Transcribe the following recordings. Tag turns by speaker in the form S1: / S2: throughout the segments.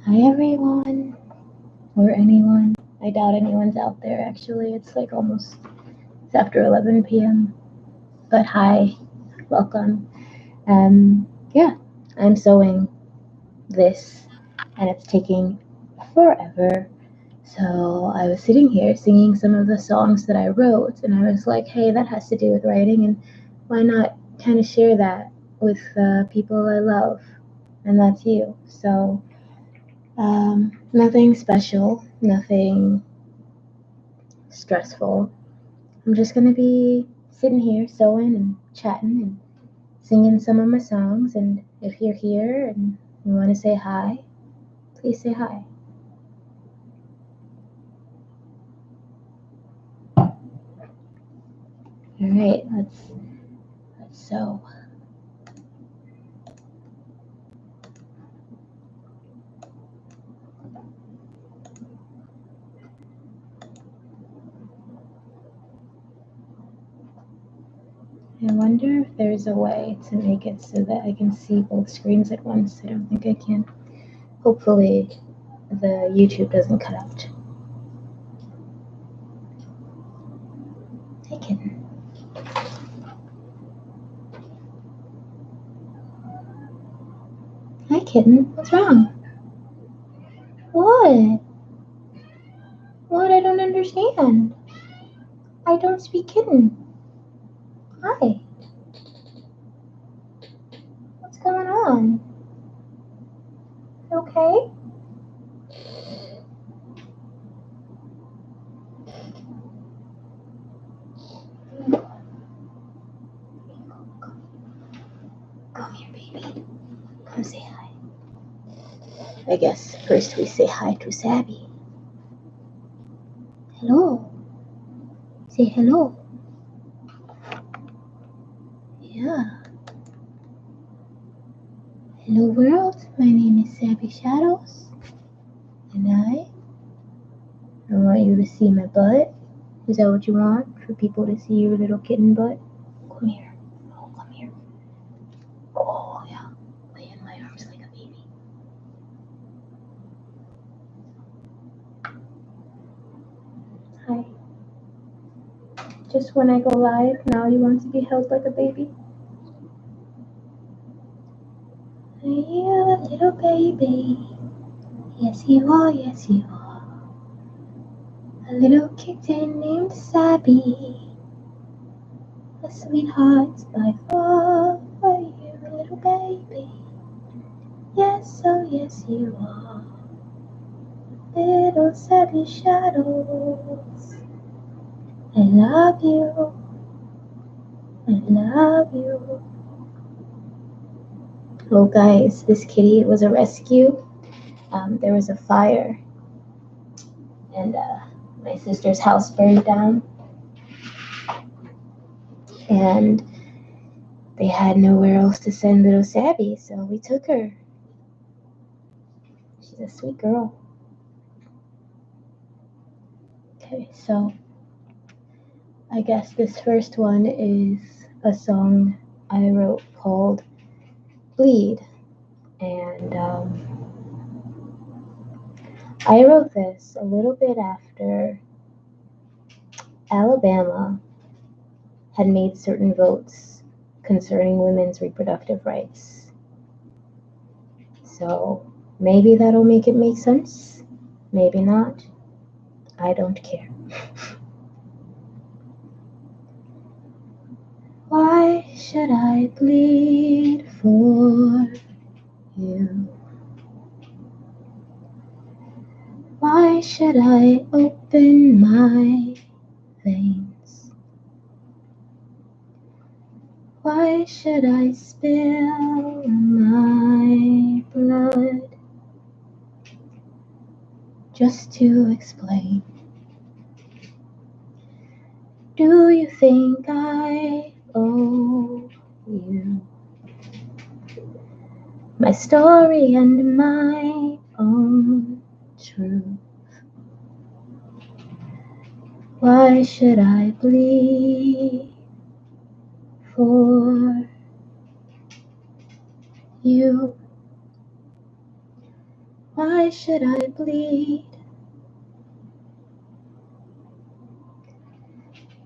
S1: Hi everyone, or anyone. I doubt anyone's out there actually. It's like almost it's after 11 p.m. But hi, welcome. Yeah, I'm sewing this and it's taking forever. So I was sitting here singing some of the songs that I wrote and I was like, hey, that has to do with writing and why not kind of share that with people I love? And that's you. So nothing special, nothing stressful. I'm just gonna be sitting here sewing and chatting and singing some of my songs. And if you're here and you want to say hi, please say hi. All right, let's sew. I wonder if there's a way to make it so that I can see both screens at once. I don't think I can. Hopefully, the YouTube doesn't cut out. Hey, kitten. Hi, kitten. What's wrong? What? What? I don't understand. I don't speak kitten. Hi. What's going on? Okay? Come here, baby. Come say hi. I guess first we say hi to Sabby. Hello. Say hello. Yeah. Hello world. My name is Sabby Shadows. And I want you to see my butt. Is that what you want? For people to see your little kitten butt? Come here. Oh, come here. Oh, yeah. Lay in my arms like a baby. Hi. Just when I go live, now you want to be held like a baby? Are you a little baby? Yes, you are. Yes, you are. A little kitten named Sabby. A sweetheart by far. Are you a little baby? Yes, oh yes you are. Little Sabby Shadows. I love you. I love you. Oh guys, this kitty was a rescue. There was a fire and my sister's house burned down. And they had nowhere else to send little Sabby, so we took her. She's a sweet girl. Okay, so I guess this first one is a song I wrote called Bleed. And I wrote this a little bit after Alabama had made certain votes concerning women's reproductive rights. So maybe that'll make it make sense. Maybe not. I don't care. Why should I bleed for you? Why should I open my veins? Why should I spill my blood just to explain? Do you think I owe you my story and my own truth? Why should I bleed for you? Why Why should I bleed?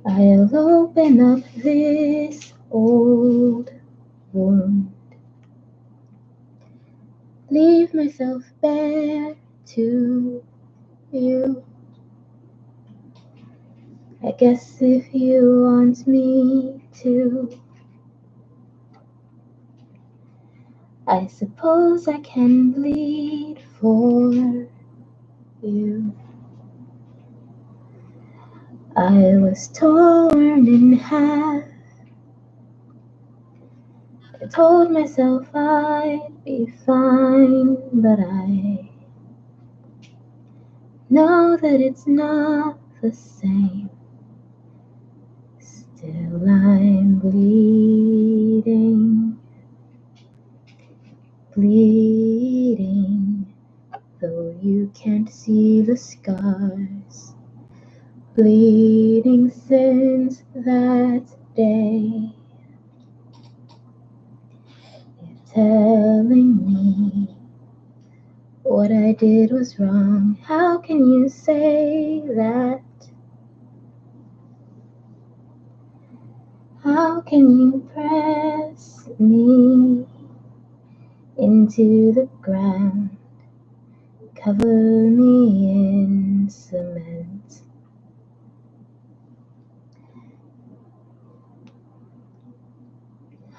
S1: I'll open up this old wound, leave myself bare to you. I guess if you want me to, I suppose I can bleed for you. I was torn in half. I told myself I'd be fine, but I know that it's not the same. Still I'm bleeding, bleeding, though you can't see the scars. Bleeding since that day. You're telling me what I did was wrong. How can you say that? How can you press me into the ground, cover me in cement?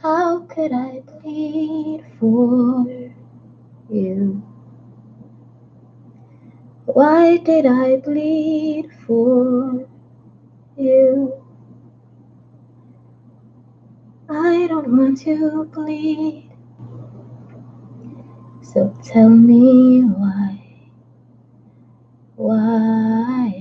S1: How could I plead for you? Why did I bleed for you? I don't want to bleed, so tell me why I.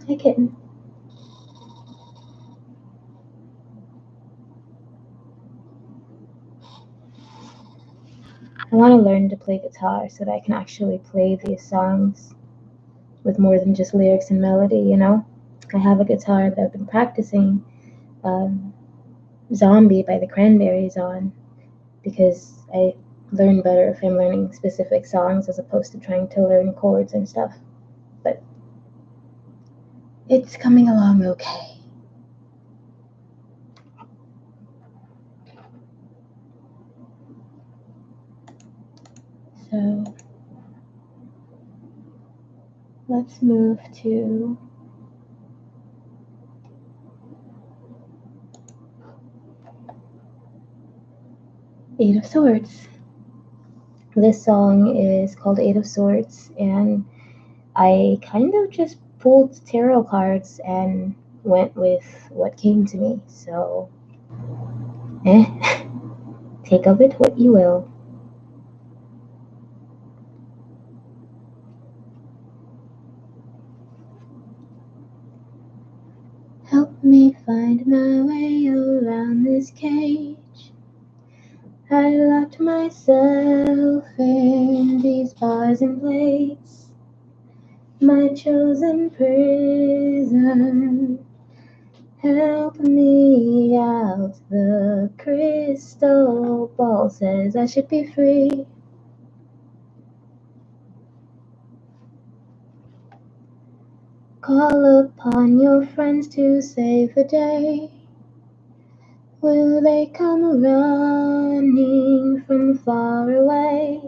S1: Hi, kitten. I want to learn to play guitar so that I can actually play these songs with more than just lyrics and melody, you know? I have a guitar that I've been practicing Zombie by the Cranberries on because I learn better if I'm learning specific songs as opposed to trying to learn chords and stuff. But it's coming along okay. So let's move to Eight of Swords. This song is called Eight of Swords, and I kind of just pulled tarot cards and went with what came to me. So, take of it what you will. Help me find my way around this cage. I locked myself in these bars and plates, my chosen prison. Help me out, the crystal ball says I should be free. Call upon your friends to save the day. Will they come running from far away?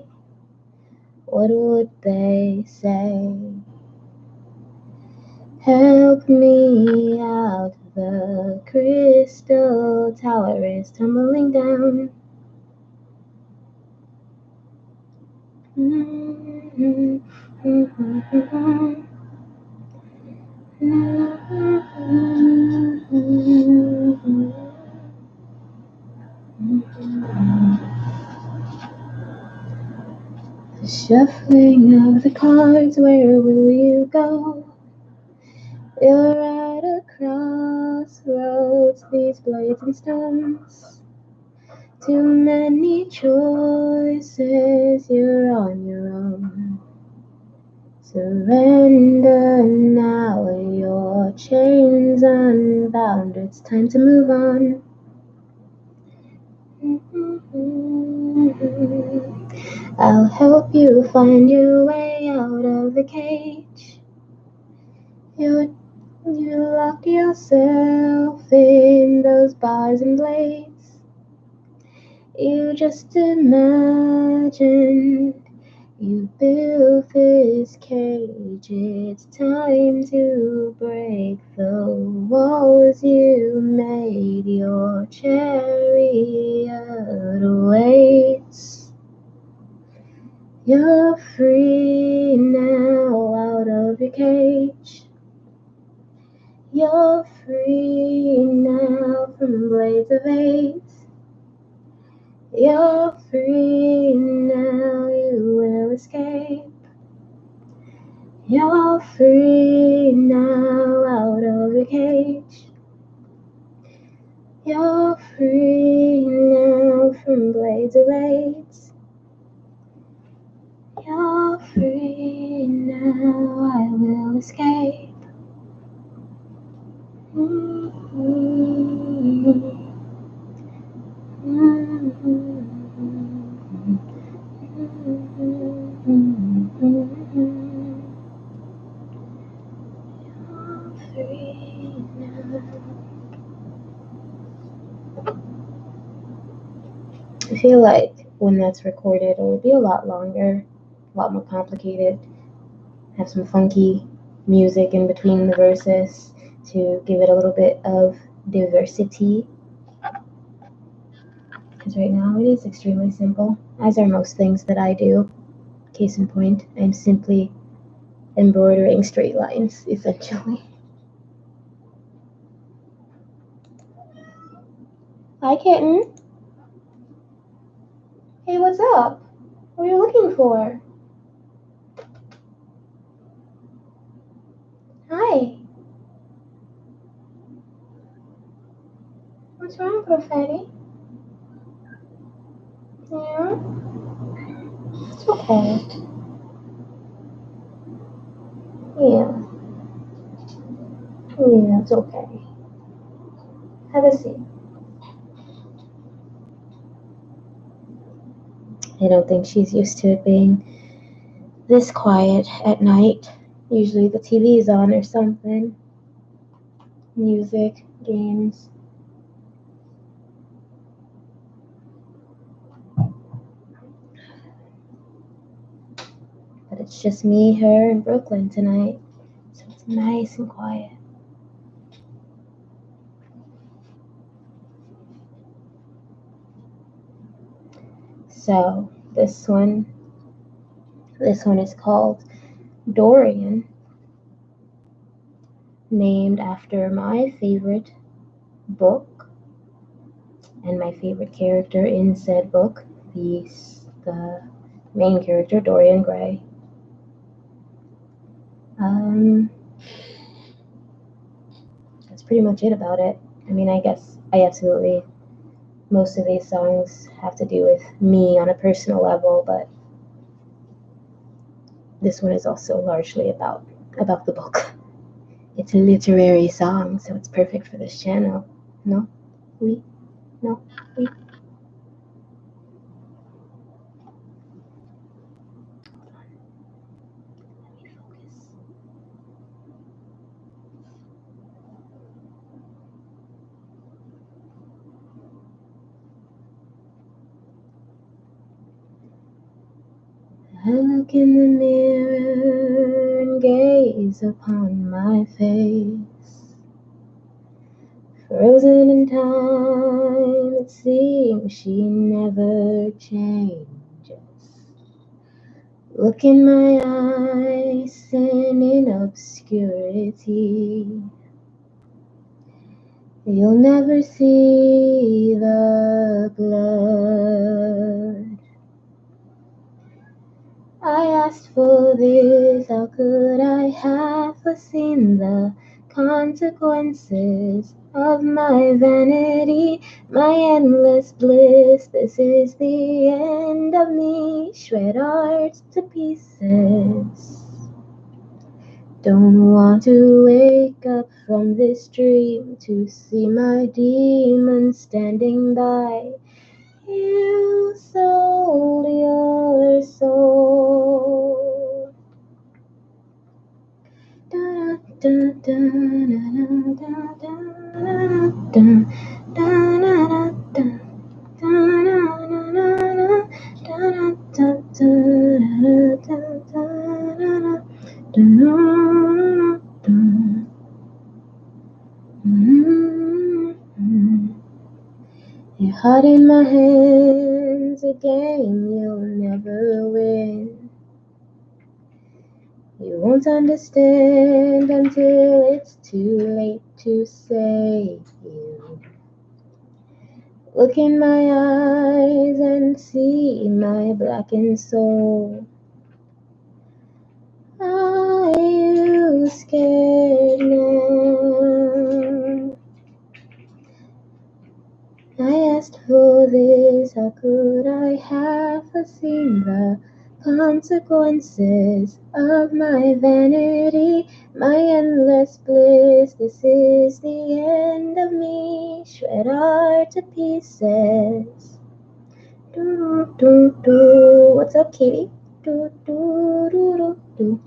S1: What would they say? Help me out, the crystal tower is tumbling down. The shuffling of the cards, where will you go? You're at a crossroads, these blades and stones. Too many choices, you're Surrender now, your chains unbound. It's time to move on. I'll help you find your way out of the cage. You lock yourself in those bars and blades. You just imagined you built this cage. It's time to break the walls you made. Your chariot awaits. You're free now out of your cage. You're free now from blades of hate. You're free now, you will escape. You're free now out of your cage. You're free now from blades of hate. You're free now, I will escape. I feel like when that's recorded, it'll be a lot longer, a lot more complicated. Have some funky music in between the verses to give it a little bit of diversity. Because right now it is extremely simple, as are most things that I do. Case in point, I'm simply embroidering straight lines, essentially. Hi, kitten. Hey, what's up? What are you looking for? Hi. What's wrong, Profetti? Yeah? It's okay. Yeah. Yeah, it's okay. Have a seat. I don't think she's used to it being this quiet at night. Usually the TV's on or something. Music, games. But it's just me, her, and Brooklyn tonight. So it's nice and quiet. So this one is called Dorian, named after my favorite book and my favorite character in said book, the main character, Dorian Gray. That's pretty much it about it. I mean, I guess most of these songs have to do with me on a personal level, but this one is also largely about the book. It's a literary song, so it's perfect for this channel. No? Oui? No? Oui? Let me focus. I look in the mirror and gaze upon my face. Frozen in time, it seems she never changes. Look in my eyes, sin in obscurity. You'll never see the blood. I asked for this, how could I have foreseen the consequences of my vanity, my endless bliss? This is the end of me, shred art to pieces. Don't want to wake up from this dream to see my demon standing by. You sold your soul. Da, da, da, da, da, da, da, da, Your heart in my hands, a game you'll never win. You won't understand until it's too late to save you. Look in my eyes and see my blackened soul. Are you scared now? I asked for this, how could I have foreseen the consequences of my vanity, my endless bliss? This is the end of me, shred art to pieces. Do do do. What's up, Katie? Do do do do do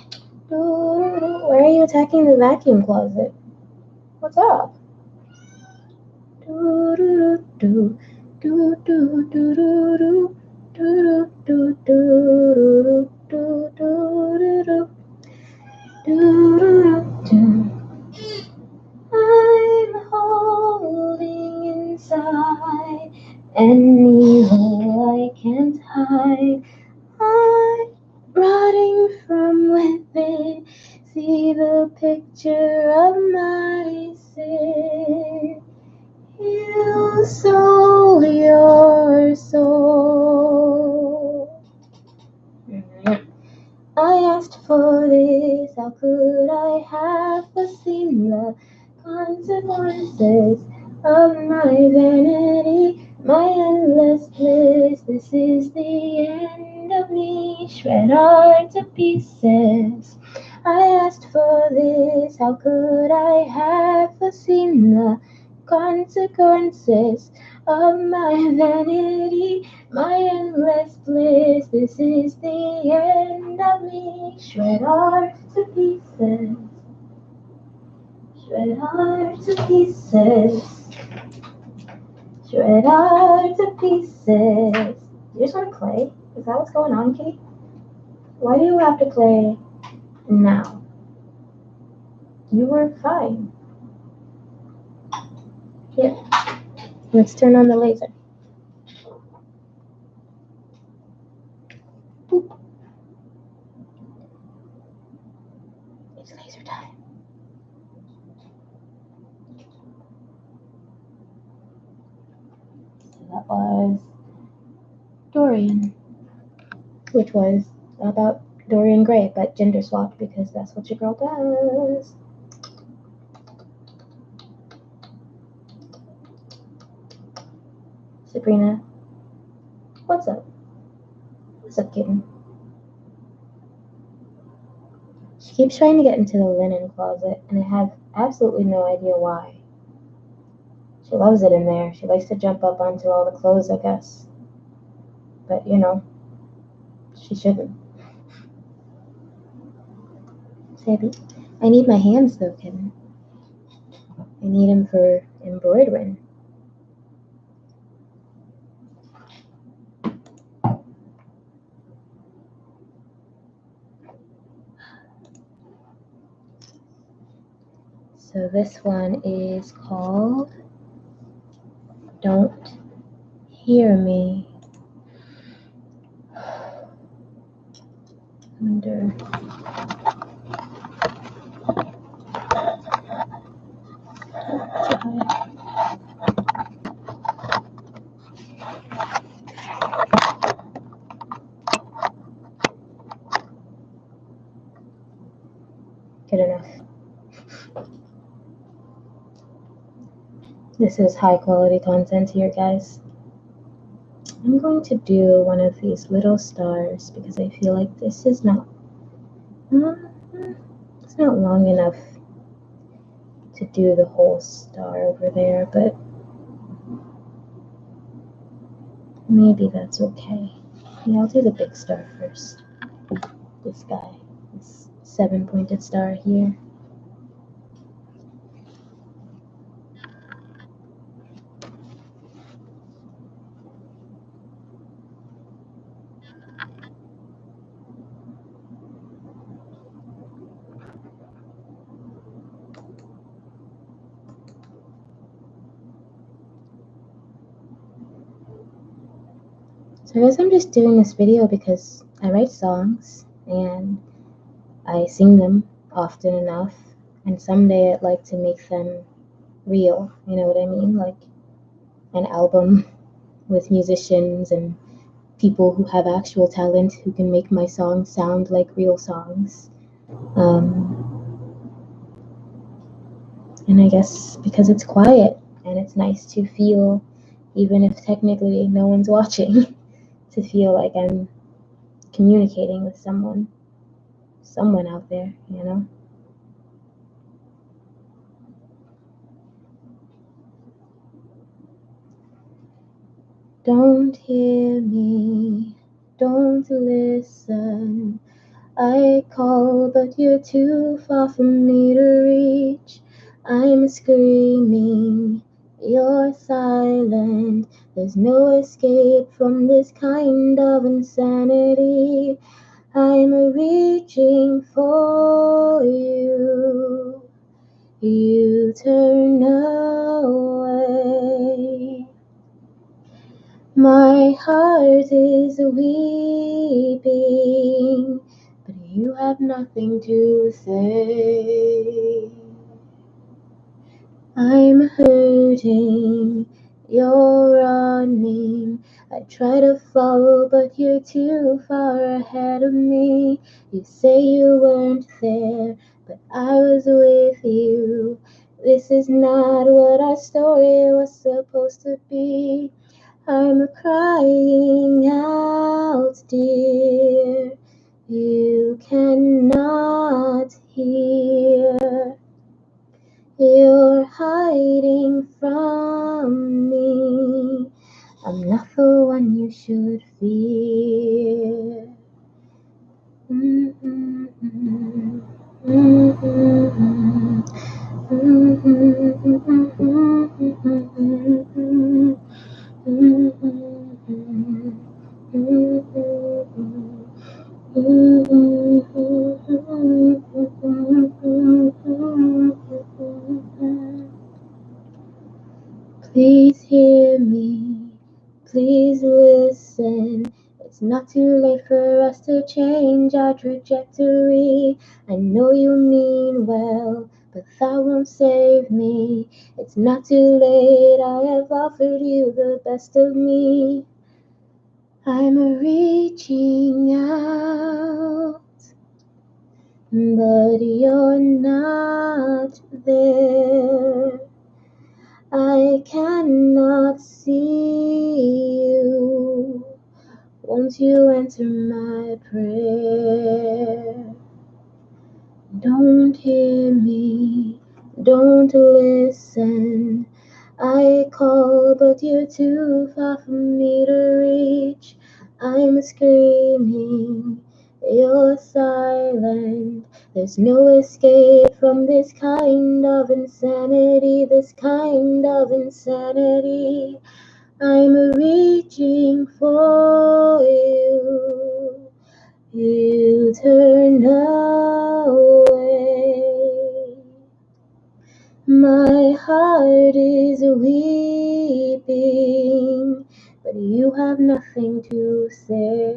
S1: do. Why are you attacking the vacuum closet? What's up? Do do do do do do do do do do do do do do. I'm holding inside an evil I can't hide. I'm rotting from within. See the picture of my sin. You sold your soul. I asked for this, how could I have foreseen the consequences of my vanity, my endless bliss? This is the end of me, shred art to pieces. I asked for this, how could I have foreseen the consequences of my vanity, my endless bliss? This is the end of me, shred art to pieces, shred art to pieces, shred art to pieces. You just want to play? Is that what's going on, Kate? Why do you have to play now? You were fine. Here, let's turn on the laser. Boop. It's laser time. So that was Dorian, which was about Dorian Gray, but gender swapped because that's what your girl does. Sabrina, what's up? What's up, kitten? She keeps trying to get into the linen closet, and I have absolutely no idea why. She loves it in there. She likes to jump up onto all the clothes, I guess. But, you know, she shouldn't. Sabby, I need my hands, though, kitten. I need them for embroidering. So this one is called Don't Hear Me. Wonder. Good enough. This is high quality content here, guys. I'm going to do one of these little stars because I feel like this is not It's not long enough to do the whole star over there, but maybe that's okay. Yeah, I'll do the big star first. This guy, this 7-pointed star here. So I guess I'm just doing this video because I write songs and I sing them often enough, and someday I'd like to make them real, you know what I mean? Like an album with musicians and people who have actual talent who can make my songs sound like real songs. And I guess because it's quiet and it's nice to feel, even if technically no one's watching, to feel like I'm communicating with someone out there, you know? Don't hear me, don't listen. I call, but you're too far for me to reach. I'm screaming, you're silent. There's no escape from this kind of insanity. I'm reaching for you. You turn away. My heart is weeping, but you have nothing to say. I'm hurting, you're running. I try to follow, but you're too far ahead of me. You say you weren't there, but I was with you. This is not what our story was supposed to be. I'm crying out, dear. You cannot hear. You're hiding from me. I'm not the one you should fear. Please hear me, please listen. It's not too late for us to change our trajectory. I know you mean well, but that won't save me. It's not too late, I have offered you the best of me. I'm reaching out, but you're not there. I cannot see you. Won't you answer my prayer? Don't hear me, don't listen. I call, but you're too far for me to reach. I'm screaming, you're silent. There's no escape from this kind of insanity, this kind of insanity. I'm reaching for you. You turn away. My heart is weeping, but you have nothing to say.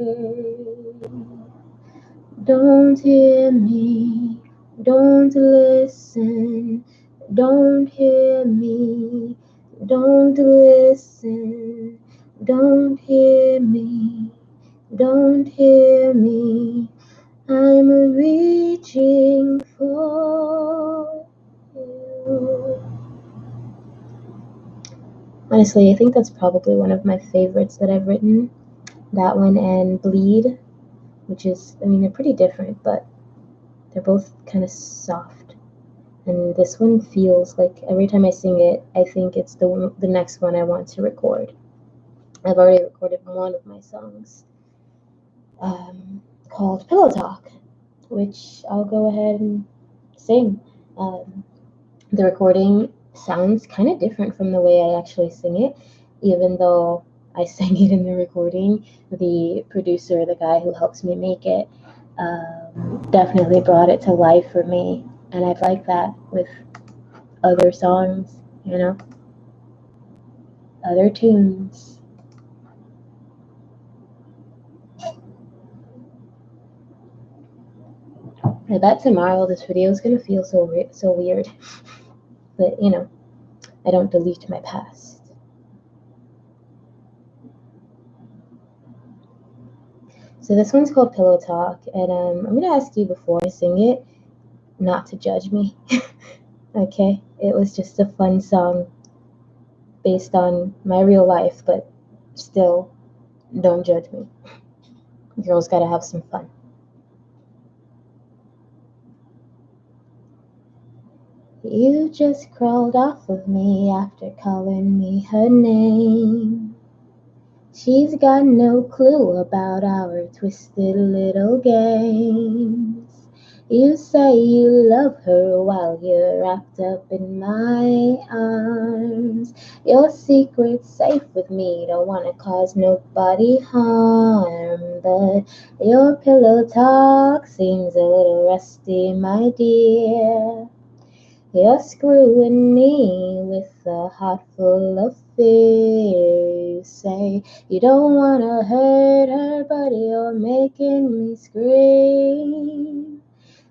S1: Don't hear me, don't listen. Don't hear me, don't listen. Don't hear me, don't hear me. I'm reaching for you. Honestly, I think that's probably one of my favorites that I've written. That one and Bleed, which is, I mean, they're pretty different, but They're both kind of soft. And this one feels like every time I sing it, I think it's the next one I want to record. I've already recorded one of my songs called Pillow Talk, which I'll go ahead and sing. The recording sounds kind of different from the way I actually sing it, even though I sang it in the recording. The producer, the guy who helps me make it, definitely brought it to life for me, and I'd like that with other songs, you know, other tunes. I bet tomorrow this video is gonna feel so weird, but you know, I don't delete my past. So this one's called Pillow Talk, and I'm gonna ask you before I sing it not to judge me. Okay, it was just a fun song based on my real life, but still, don't judge me. Girls gotta have some fun. You just crawled off of me after calling me her name. She's got no clue about our twisted little games. You say you love her while you're wrapped up in my arms. Your secret's safe with me, don't wanna cause nobody harm. But your pillow talk seems a little rusty, my dear. You're screwing me with a heart full of fear. You say you don't wanna hurt her, but you're making me scream.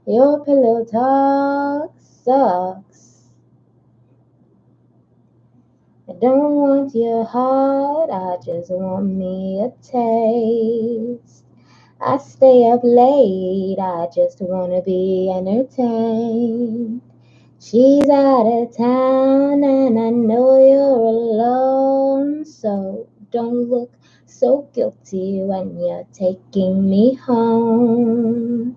S1: Your pillow talk sucks. I don't want your heart, I just want me a taste. I stay up late, I just wanna be entertained. She's out of town and I know you're alone, so don't look so guilty when you're taking me home.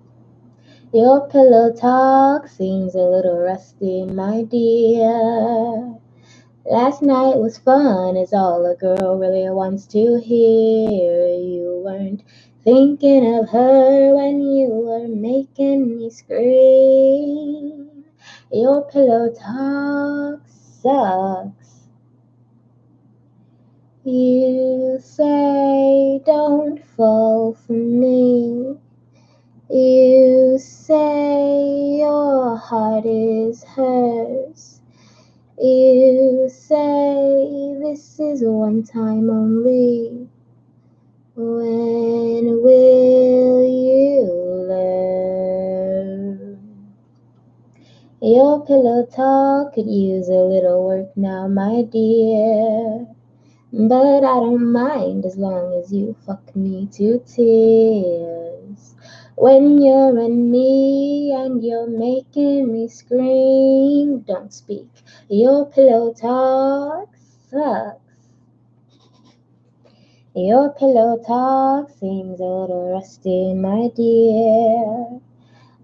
S1: Your pillow talk seems a little rusty, my dear. Last night was fun, is all a girl really wants to hear. You weren't thinking of her when you were making me scream. Your pillow talk sucks. You say don't fall for me. You say your heart is hers. You say this is one time only. When will you learn? Your pillow talk could use a little work now, my dear. But I don't mind as long as you fuck me to tears. When you're in me and you're making me scream, don't speak. Your pillow talk sucks. Your pillow talk seems a little rusty, my dear.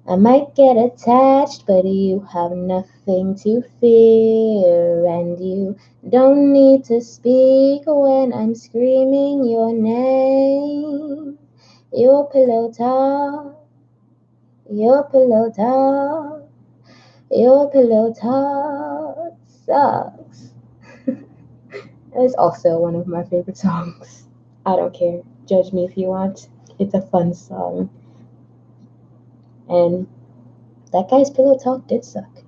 S1: I might get attached, but you have nothing to fear, and you don't need to speak when I'm screaming your name. Your pillow talk, your pillow talk, your pillow talk sucks. That is also one of my favorite songs. I don't care. Judge me if you want. It's a fun song. And that guy's pillow talk did suck.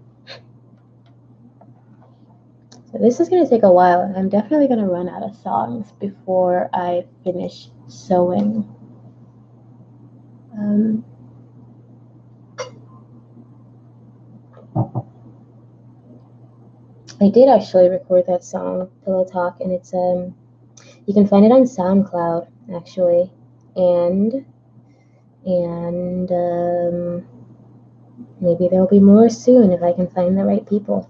S1: So this is going to take a while, and I'm definitely going to run out of songs before I finish sewing. I did actually record that song, Pillow Talk, and it's you can find it on SoundCloud actually, and maybe there'll be more soon if I can find the right people.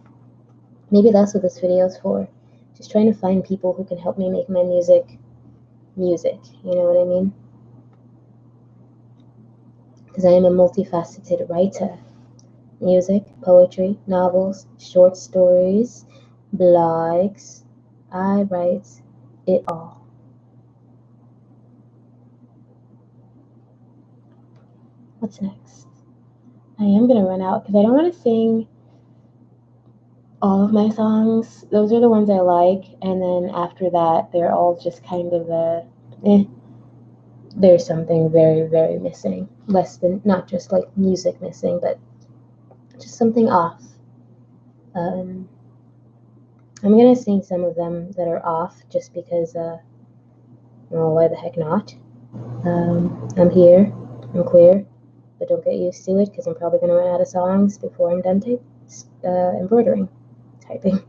S1: Maybe that's what this video is for. Just trying to find people who can help me make my music, you know what I mean? because I am a multifaceted writer. Music, poetry, novels, short stories, blogs. I write it all. What's next? I am going to run out because I don't want to sing all of my songs. Those are the ones I like, and then after that, they're all just kind of there's something very, very missing. Less than, not just like music missing, but just something off. I'm gonna sing some of them that are off just because, well, why the heck not? I'm here, I'm queer, but don't get used to it because I'm probably gonna run out of songs before I'm done embroidering, typing.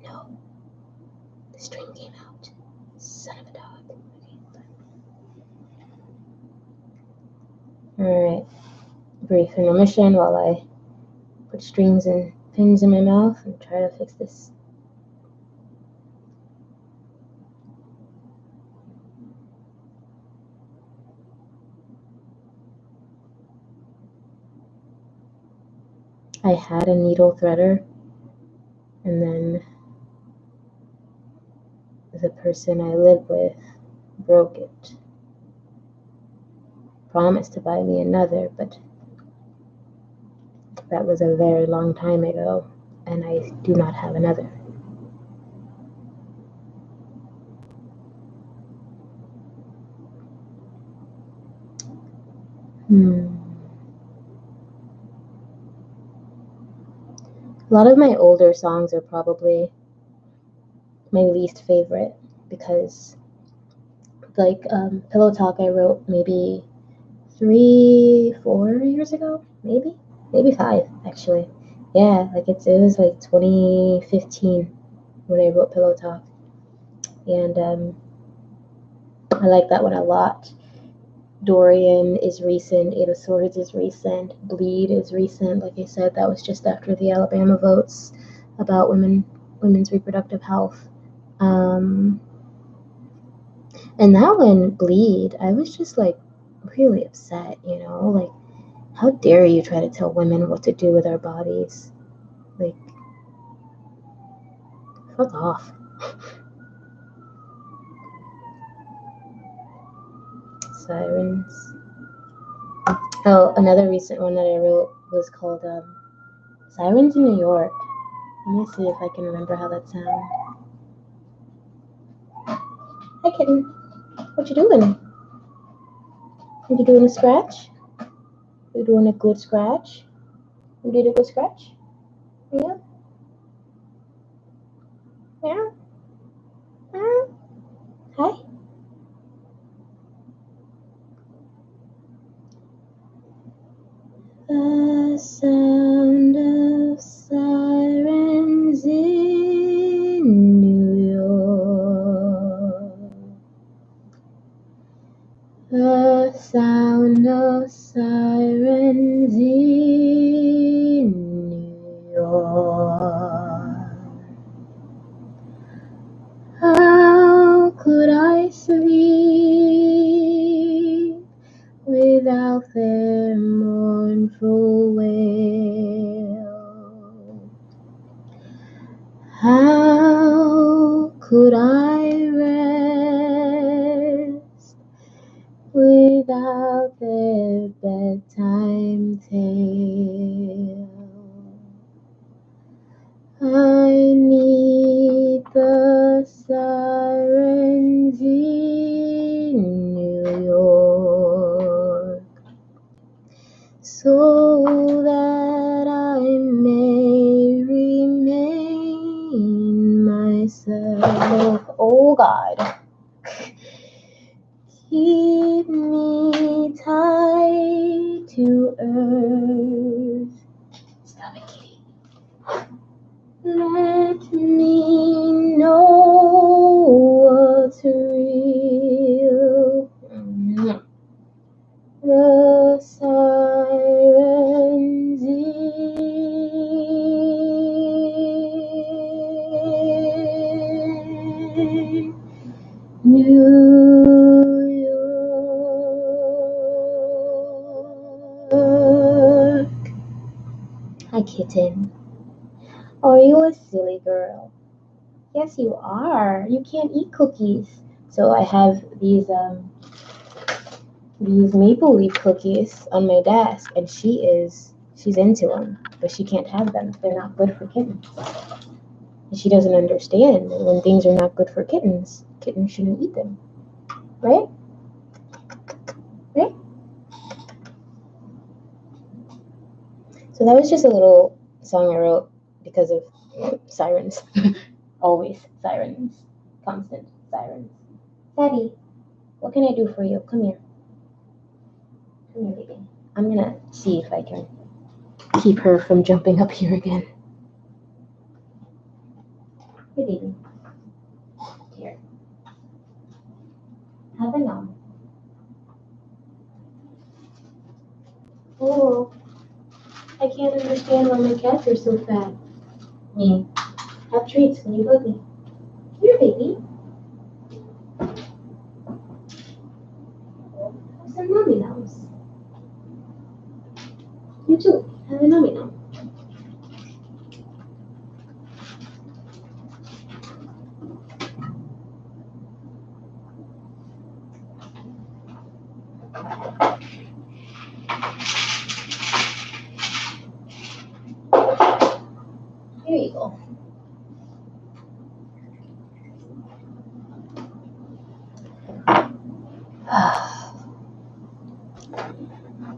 S1: No, the string came out. Son of a dog. Alright, brief intermission while I put strings and pins in my mouth and try to fix this. I had a needle threader, and then the person I lived with broke it. Promised to buy me another, but that was a very long time ago, and I do not have another. A lot of my older songs are probably my least favorite because, like, Pillow Talk I wrote maybe 3-4 years ago, maybe 5 actually. Yeah, like it was like 2015 when I wrote Pillow Talk, and I like that one a lot. Dorian is recent, Eight of Swords is recent, Bleed is recent. Like I said, that was just after the Alabama votes about women's reproductive health. And that one, Bleed, I was just like really upset, like, how dare you try to tell women what to do with our bodies? Like, fuck off. Sirens. Oh, another recent one that I wrote was called Sirens in New York. Let me see if I can remember how that sounds. Hi, kitten. What you doing? You doing a scratch? You doing a good scratch? You did a good scratch? Yeah? Yeah? Hi. The sound of sirens in New York. The sound of sirens in New York. How could I sleep without their mournful wail? How could I rest without their bedtime tale? I need the sirens in New York so that I may remain myself. Oh God. Keep me tied to earth. Stop it, kitty. Let me know what's real. The sirens in New York. kitten. Are you a silly girl? Yes, you are. You can't eat cookies. So I have these maple leaf cookies on my desk, and she's into them, but she can't have them. They're not good for kittens. And she doesn't understand that when things are not good for kittens, kittens shouldn't eat them. Right? Right? So that was just a little song I wrote because of sirens. Always sirens. Constant sirens. Daddy, what can I do for you? Come here. Come here, baby. I'm gonna see if I can keep her from jumping up here again. Hey, baby. Here. Have a nom. Oh, I can't understand why my cats are so fat. Me. Have treats when you hug me. Here, baby. Have some nummy noms. You too. Have a nummy nom. Here you go.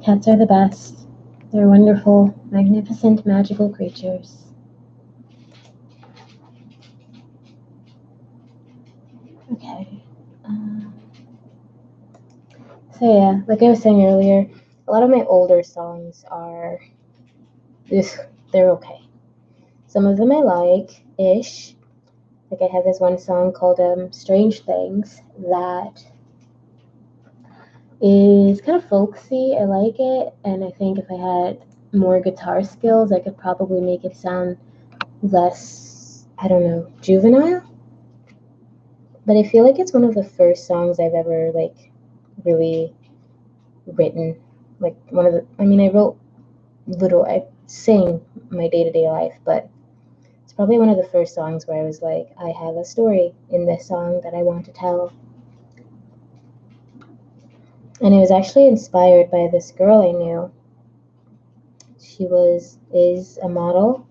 S1: Cats are the best. They're wonderful, magnificent, magical creatures. Okay. So yeah, like I was saying earlier, a lot of my older songs are they're okay. Some of them I like-ish. Like I have this one song called Strange Things that is kind of folksy. I like it, and I think if I had more guitar skills, I could probably make it sound less, I don't know, juvenile. But I feel like it's one of the first songs I've ever like really written. Like I sing my day-to-day life, but it's probably one of the first songs where I was like, I have a story in this song that I want to tell. And it was actually inspired by this girl I knew. She is a model,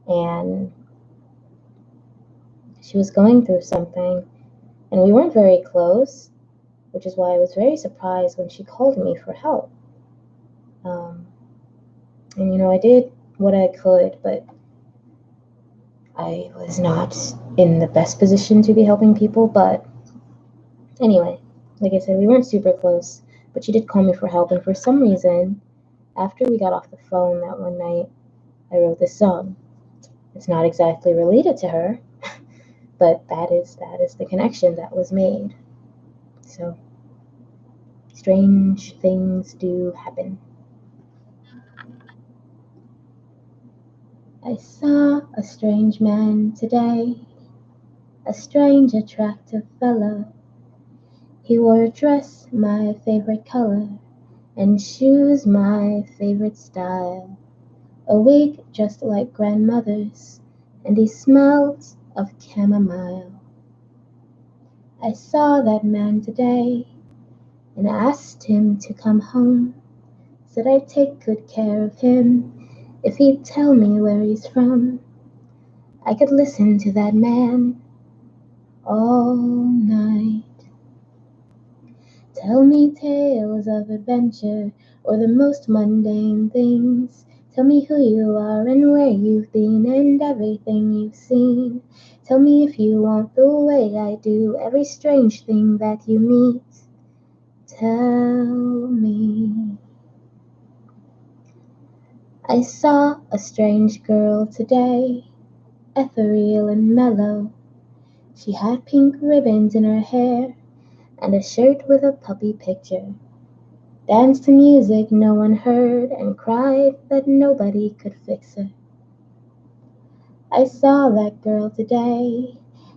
S1: and she was going through something, and we weren't very close, which is why I was very surprised when she called me for help. And I did what I could, but I was not in the best position to be helping people. But anyway, like I said, we weren't super close, but she did call me for help, and for some reason, after we got off the phone that one night, I wrote this song. It's not exactly related to her, but that is the connection that was made. So, strange things do happen. I saw a strange man today, a strange, attractive fellow. He wore a dress my favorite color, and shoes my favorite style. A wig just like grandmother's, and he smelled of chamomile. I saw that man today, and asked him to come home. Said I'd take good care of him if he'd tell me where he's from. I could listen to that man all night. Tell me tales of adventure or the most mundane things. Tell me who you are and where you've been and everything you've seen. Tell me if you want the way I do every strange thing that you meet. Tell me. I saw a strange girl today, ethereal and mellow. She had pink ribbons in her hair and a shirt with a puppy picture. Danced to music no one heard and cried that nobody could fix her. I saw that girl today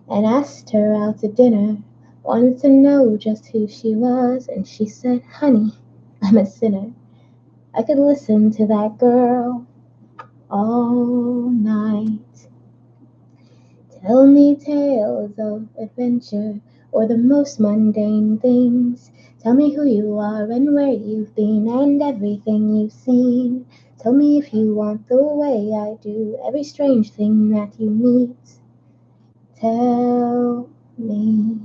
S1: and asked her out to dinner. Wanted to know just who she was, and she said, "Honey, I'm a sinner." I could listen to that girl all night. Tell me tales of adventure or the most mundane things. Tell me who you are and where you've been and everything you've seen. Tell me if you want the way I do every strange thing that you meet. Tell me.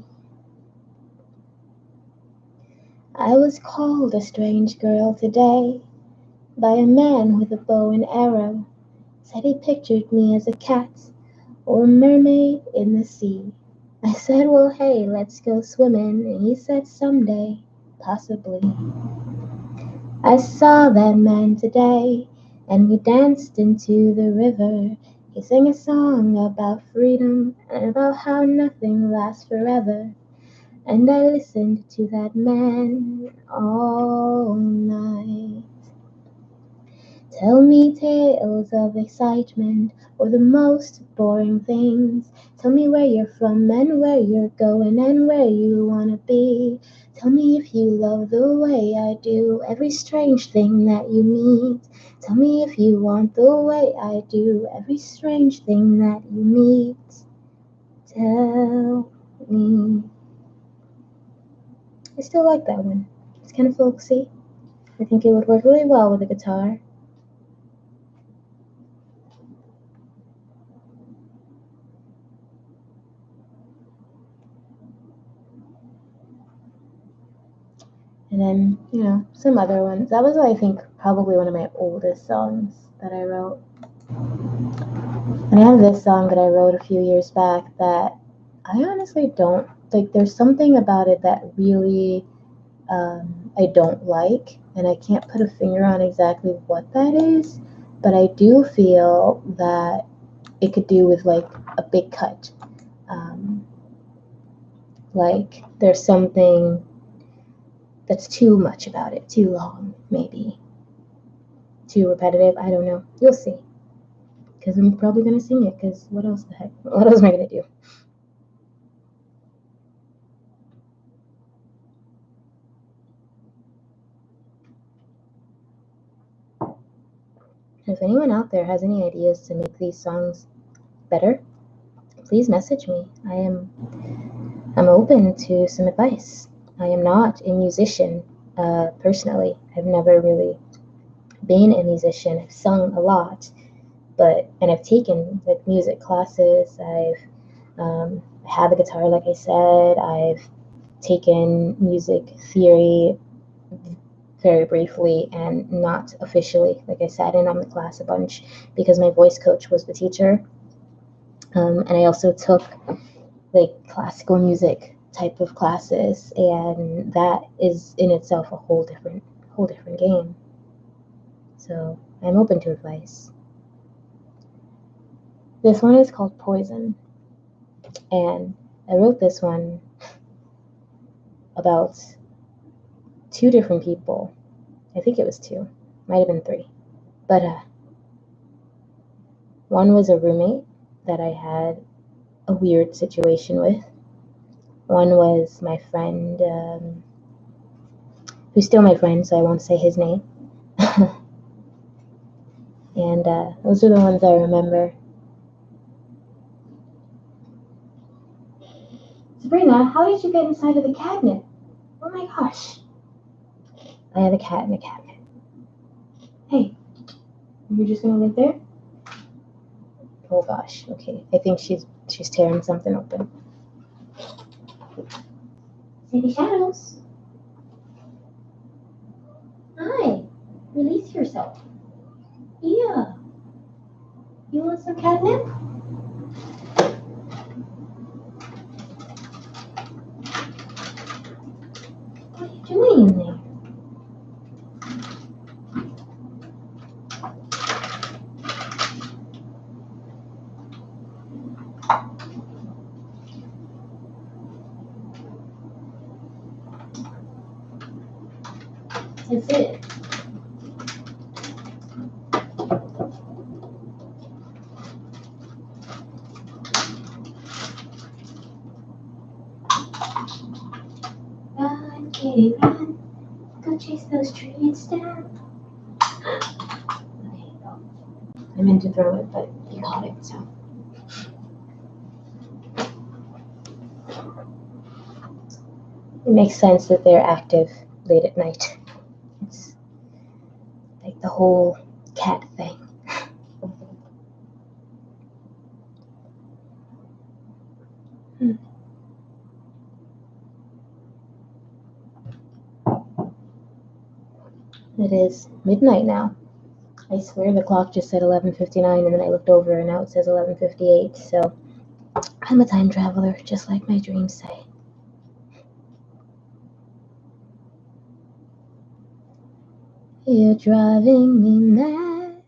S1: I was called a strange girl today by a man with a bow and arrow. Said he pictured me as a cat or a mermaid in the sea. I said, well, hey, let's go swimming. And he said, someday, possibly. I saw that man today, and we danced into the river. He sang a song about freedom and about how nothing lasts forever. And I listened to that man all night. Tell me tales of excitement or the most boring things. Tell me where you're from and where you're going and where you wanna be. Tell me if you love the way I do every strange thing that you meet. Tell me if you want the way I do every strange thing that you meet. Tell me. I still like that one. It's kind of folksy. I think it would work really well with a guitar. And then, some other ones. That was, I think, probably one of my oldest songs that I wrote. And I have this song that I wrote a few years back that I honestly don't, like, there's something about it that really I don't like. And I can't put a finger on exactly what that is. But I do feel that it could do with, like, a big cut. Like, there's something that's too much about it, too long, maybe. Too repetitive, I don't know. You'll see. Because I'm probably going to sing it, because what else the heck? What else am I going to do? If anyone out there has any ideas to make these songs better, please message me. I'm open to some advice. I am not a musician, personally. I've never really been a musician. I've sung a lot, and I've taken like music classes. I have a guitar, like I said. I've taken music theory very briefly and not officially. Like I sat in on the class a bunch because my voice coach was the teacher. And I also took like classical music type of classes, and that is in itself a whole different game. So I'm open to advice. This one is called Poison, and I wrote this one about two different people. I think it was two, might have been three, but one was a roommate that I had a weird situation with. One was my friend, who's still my friend, so I won't say his name. And those are the ones I remember. Sabrina, how did you get inside of the cabinet? Oh my gosh. I have a cat in the cabinet. Hey, you're just gonna live there? Oh gosh, okay. I think she's tearing something open. See the shadows. Hi, release yourself. Yeah. You want some catnip? What are you doing in there? That's it. Run, kitty, run. Go chase those trees down. There you go. I meant to throw it, but you caught it, so. It makes sense that they're active late at night. It's like the whole cat thing. It is midnight now. I swear the clock just said 11:59, and then I looked over and now it says 11:58. So I'm a time traveler, just like my dreams say. You're driving me mad.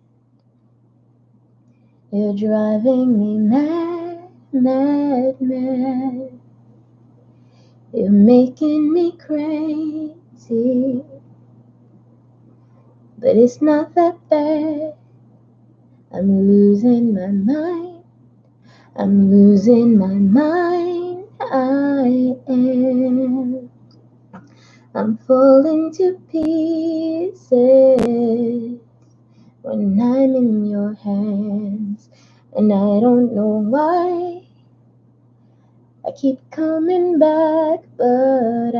S1: You're driving me mad, mad, mad. You're making me crazy. But it's not that bad. I'm losing my mind. I'm losing my mind. I am. I'm falling to pieces when I'm in your hands. And I don't know why I keep coming back, but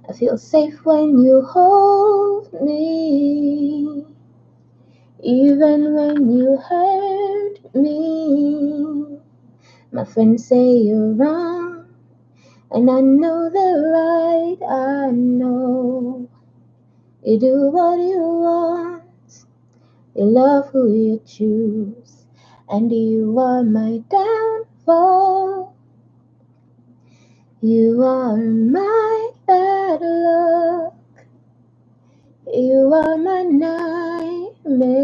S1: I feel safe when you hold me, even when you hurt me. My friends say you're wrong, and I know they're right. I know you do what you want, you love who you choose, and you are my downfall. You are my bad luck. You are my nightmare.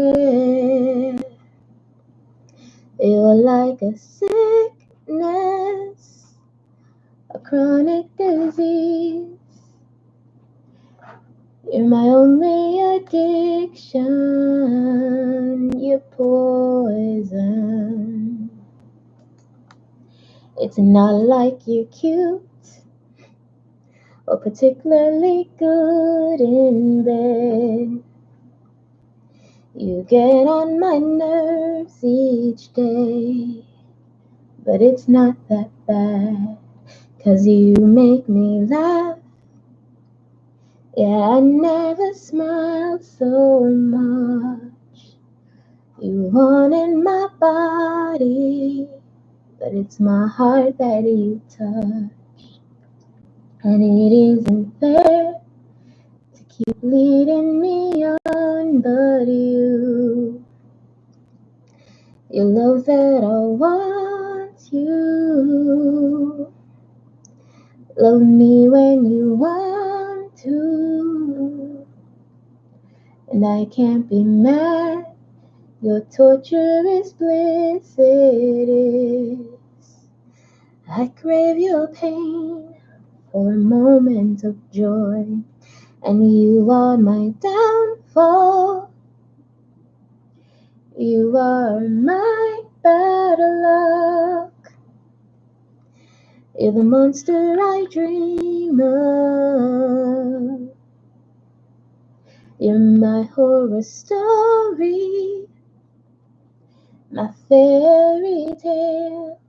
S1: You're like a sickness, a chronic disease. You're my only addiction. You're poison. It's not like you're cute or particularly good in bed. You get on my nerves each day, but it's not that bad, 'cause you make me laugh. Yeah, I never smiled so much. You wanted my body, but it's my heart that you touch. And it isn't fair to keep leading me on, but you love that I want you. Love me when you want to. And I can't be mad. Your torture is bliss, it is. I crave your pain for a moment of joy. And you are my downfall. You are my bad luck. You're the monster I dream of. You're my horror story, my fairy tale.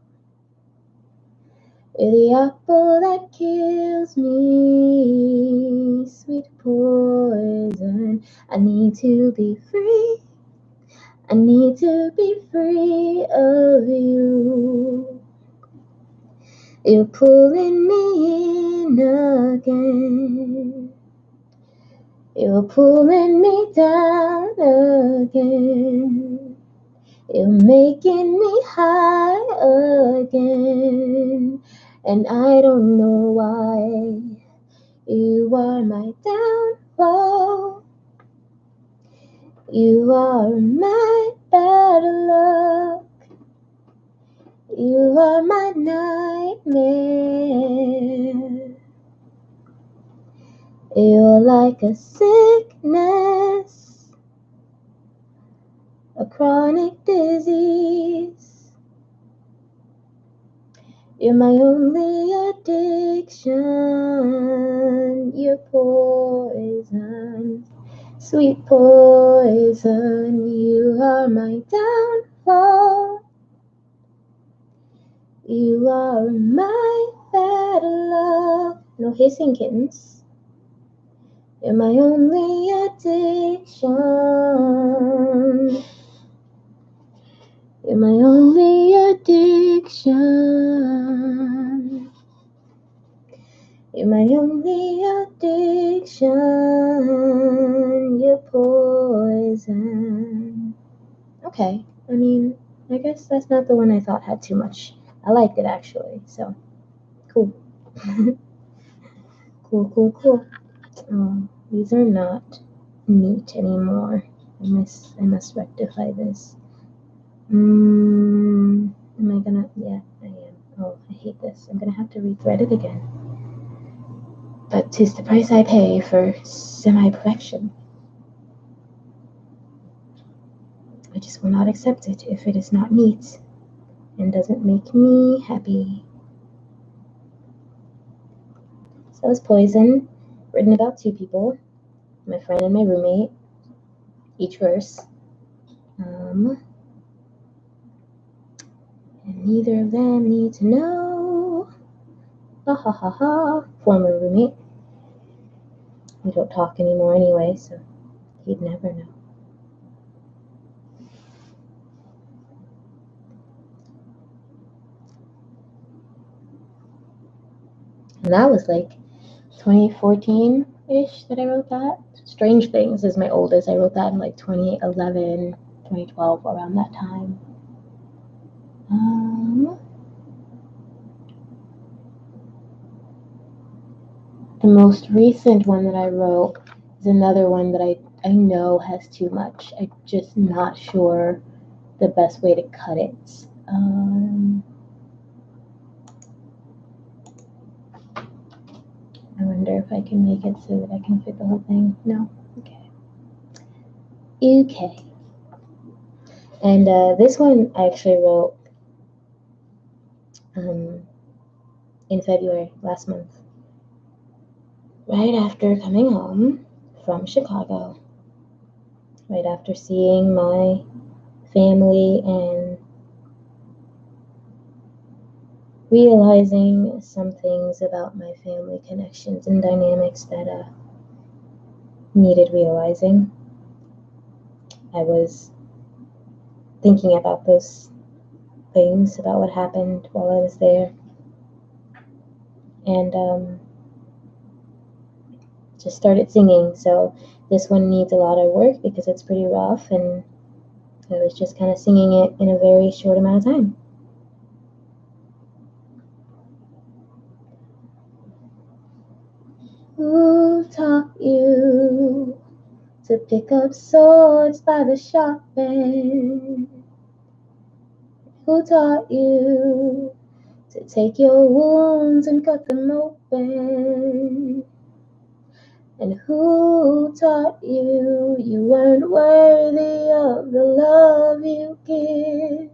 S1: You're the apple that kills me, sweet poison. I need to be free. I need to be free of you. You're pulling me in again. You're pulling me down again. You're making me high again. And I don't know why. You are my downfall. You are my bad luck. You are my nightmare. You're like a sickness, a chronic disease. You're my only addiction. You're poison. Sweet poison, you are my downfall. You are my bad luck. No hissing kittens. You're my only addiction. You're my only addiction. You're my only addiction. You're poison. Okay, I mean, I guess that's not the one I thought had too much. I liked it actually, so cool. Cool. Oh, these are not neat anymore. I must rectify this. Am I gonna? Yeah, I am. Oh, I hate this. I'm gonna have to rethread it again. But 'tis the price I pay for semi-perfection. I just will not accept it if it is not neat and doesn't make me happy. So that was Poison, written about two people, my friend and my roommate, each verse. And neither of them need to know. Ha ha ha ha. Former roommate. We don't talk anymore anyway, so he'd never know. And that was like 2014-ish that I wrote that. Strange Things is my oldest. I wrote that in like 2011, 2012, around that time. The most recent one that I wrote is another one that I know has too much. I'm just not sure the best way to cut it. I wonder if I can make it so that I can fit the whole thing. No? Okay. And this one I actually wrote in February, last month. Right after coming home from Chicago. Right after seeing my family and realizing some things about my family connections and dynamics that needed realizing. I was thinking about those things, about what happened while I was there, and just started singing. So this one needs a lot of work because it's pretty rough, and I was just kind of singing it in a very short amount of time. Who taught you to pick up swords by the sharp end? Who taught you to take your wounds and cut them open? And who taught you you weren't worthy of the love you give?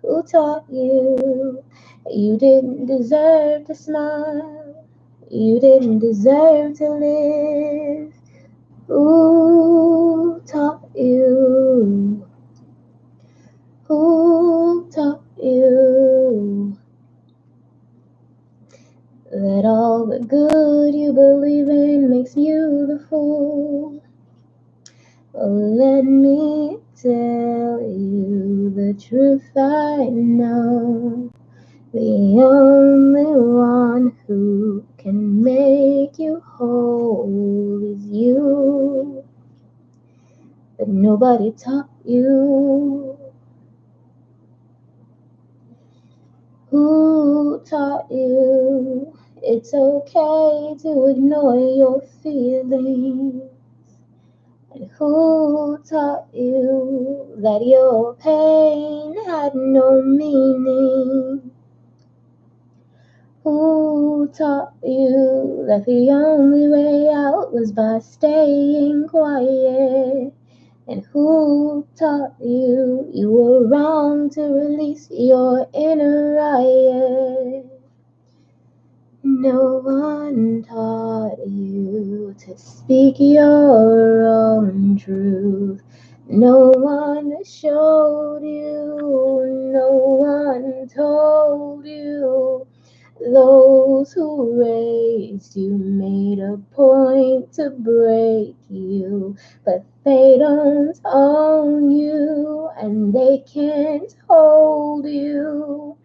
S1: Who taught you you didn't deserve to smile? You didn't deserve to live? Who taught you? Who taught you that all the good you believe in makes you the fool? Well, let me tell you the truth I know. The only one who can make you whole is you. But nobody taught you. Who taught you it's okay to ignore your feelings? And who taught you that your pain had no meaning? Who taught you that the only way out was by staying quiet? And who taught you you were wrong to release your inner riot? No one taught you to Speak your own truth. No one showed you, no one told you. Those who raised you made a point to break you, but they don't own you and they can't hold you.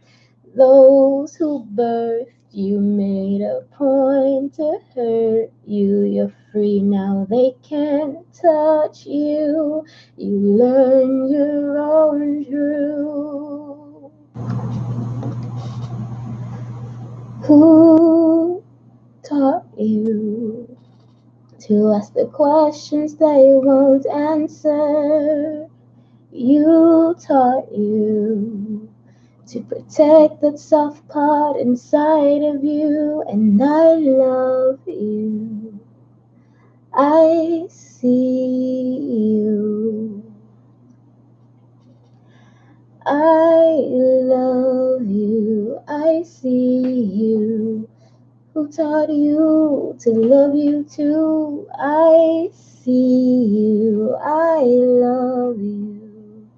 S1: Those who birthed you made a point to hurt you. You're free now, they can't touch you. You learn your own truth. Who taught you to ask the questions they won't answer? You taught you to protect that soft part inside of you, and I love you. I see you. I love you. I see you. Who taught you to love you too? I see you. I love you.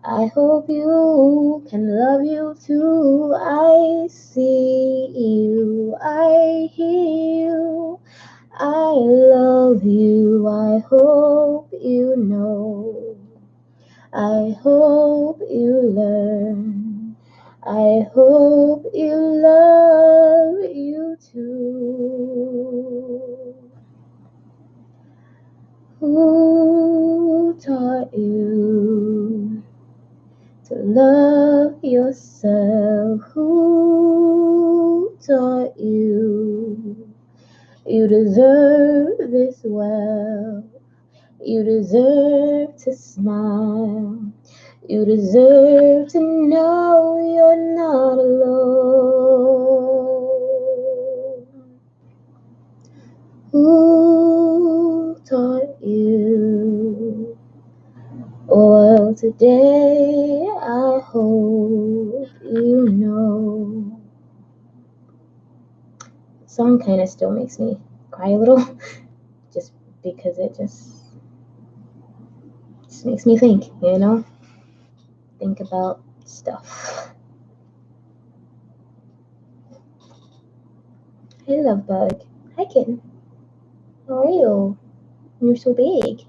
S1: I hope you can love you too. I see you. I hear you. I love you. I hope you know. I hope you learn. I hope you love you too. Who taught you to love yourself? Who taught you? You deserve this well. You deserve to smile. You deserve to know you're not alone. Who taught you? Well, today I hope you know. The song kind of still makes me cry a little, just because it just makes me think, think about stuff. Hey, love bug. Hi, kitten. How are you? You're so big.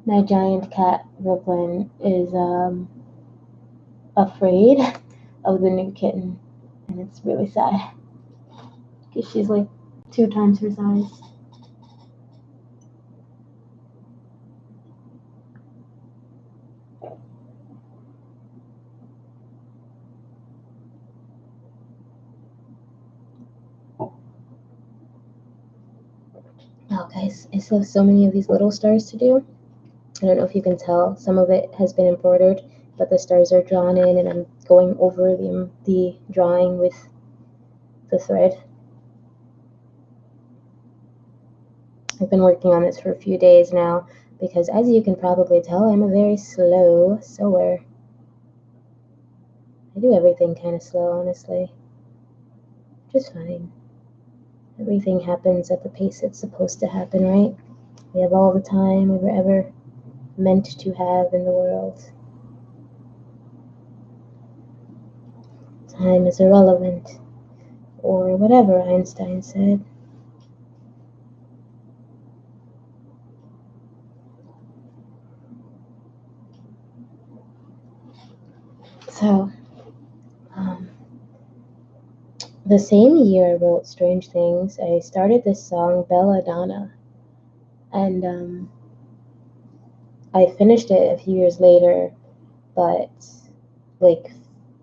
S1: My giant cat, Brooklyn, is afraid of the new kitten, and it's really sad because she's like 2 times her size. Oh, guys, I still have so many of these little stars to do. I don't know if you can tell. Some of it has been embroidered, but the stars are drawn in, and I'm going over the drawing with the thread. I've been working on this for a few days now because, as you can probably tell, I'm a very slow sewer. I do everything kind of slow, honestly. Just fine. Everything happens at the pace it's supposed to happen, right? We have all the time we were ever meant to have in the world. Time is irrelevant, or whatever Einstein said. So, the same year I wrote Strange Things, I started this song, Belladonna, and I finished it a few years later, but like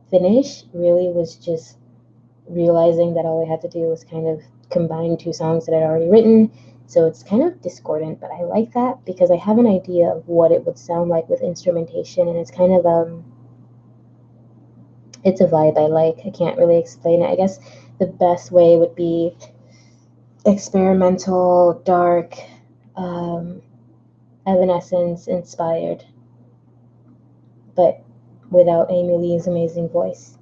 S1: finish really was just realizing that all I had to do was kind of combine 2 songs that I'd already written. So it's kind of discordant, but I like that because I have an idea of what it would sound like with instrumentation, and it's kind of it's a vibe I like. I can't really explain it. I guess the best way would be experimental, dark, Evanescence inspired, but without Amy Lee's amazing voice,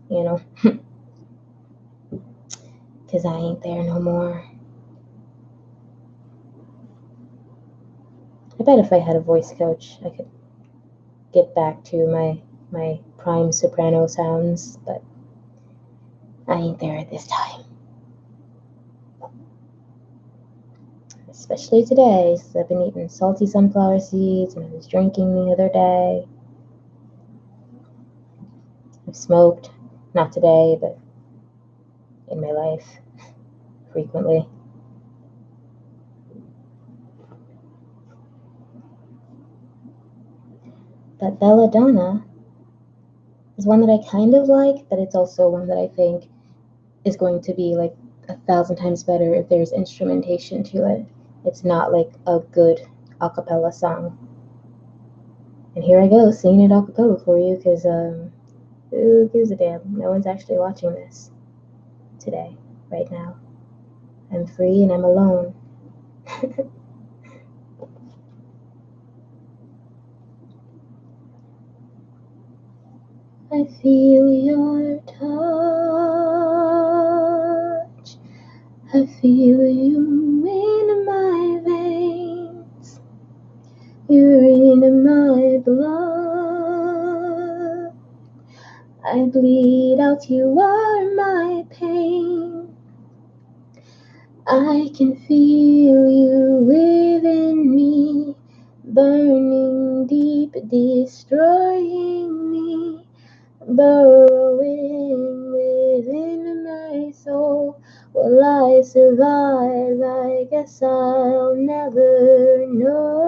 S1: 'cause I ain't there no more. I bet if I had a voice coach, I could get back to my prime soprano sounds, but I ain't there at this time. Especially today, since I've been eating salty sunflower seeds and I was drinking the other day. I've smoked, not today, but in my life, frequently. But Belladonna is one that I kind of like, but it's also one that I think is going to be like 1,000 times better if there's instrumentation to it. It's not like a good a cappella song. And here I go, singing it a cappella for you, because who gives a damn? No one's actually watching this today, right now. I'm free and I'm alone. I feel your touch. I feel you in my veins. You're in my blood. I bleed out, you are my pain. I can feel you within me, burning deep, destroying me, burrowing within my soul. Will I survive? I guess I'll never know.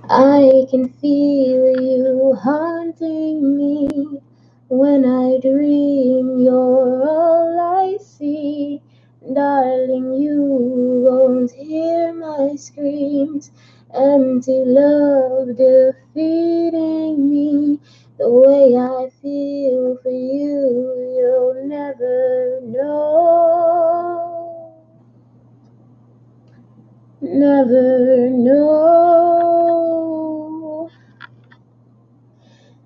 S1: I can feel you haunting me. When I dream, you're all I see. Darling, you won't hear my screams. Empty love defeating me. The way I feel for you, you'll never know. Never know.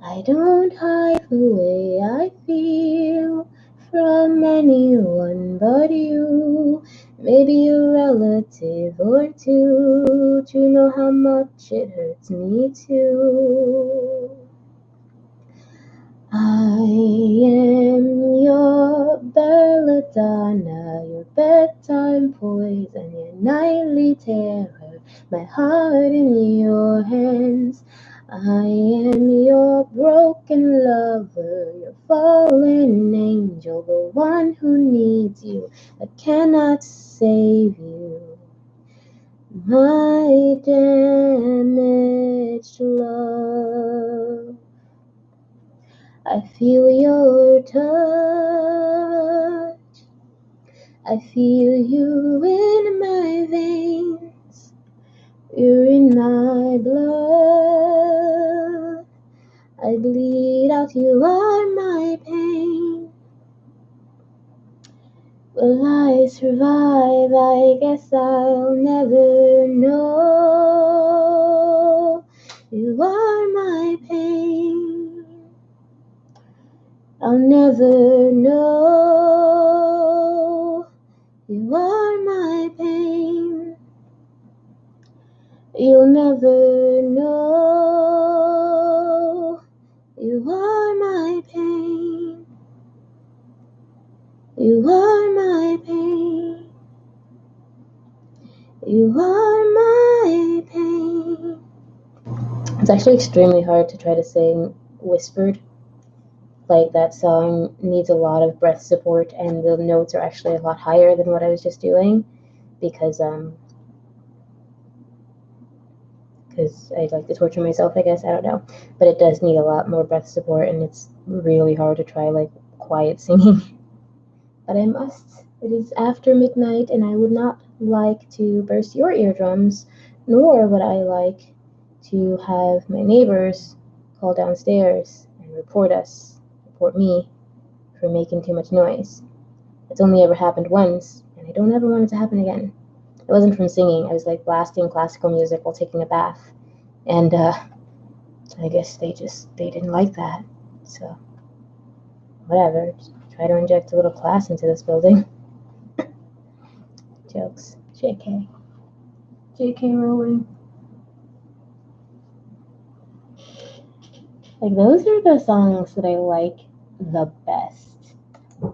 S1: I don't hide the way I feel from anyone but you. Maybe a relative or two to know how much it hurts me too. I am your belladonna, your bedtime poison, your nightly terror, my heart in your hands. I am your broken lover, your fallen angel, the one who needs you but cannot save you. My damaged love. I feel your touch. I feel you in my veins. You're in my blood. I bleed out, you are my pain. Will I survive? I guess I'll never know. You are my pain. I'll never know. You are my pain. You'll never know. You are my pain. You are my pain. You are my pain. It's actually extremely hard to try to sing whispered. Like, that song needs a lot of breath support, and the notes are actually a lot higher than what I was just doing, because I like to torture myself, I guess. I don't know, but it does need a lot more breath support, and it's really hard to try like quiet singing. But I must. It is after midnight, and I would not like to burst your eardrums, nor would I like to have my neighbors call downstairs and report me for making too much noise. It's only ever happened once, and I don't ever want it to happen again. It wasn't from singing. I was like blasting classical music while taking a bath, and I guess they didn't like that. So whatever. Just try to inject a little class into this building. Jokes. JK. JK Rowling. Like, those are the songs that I like the best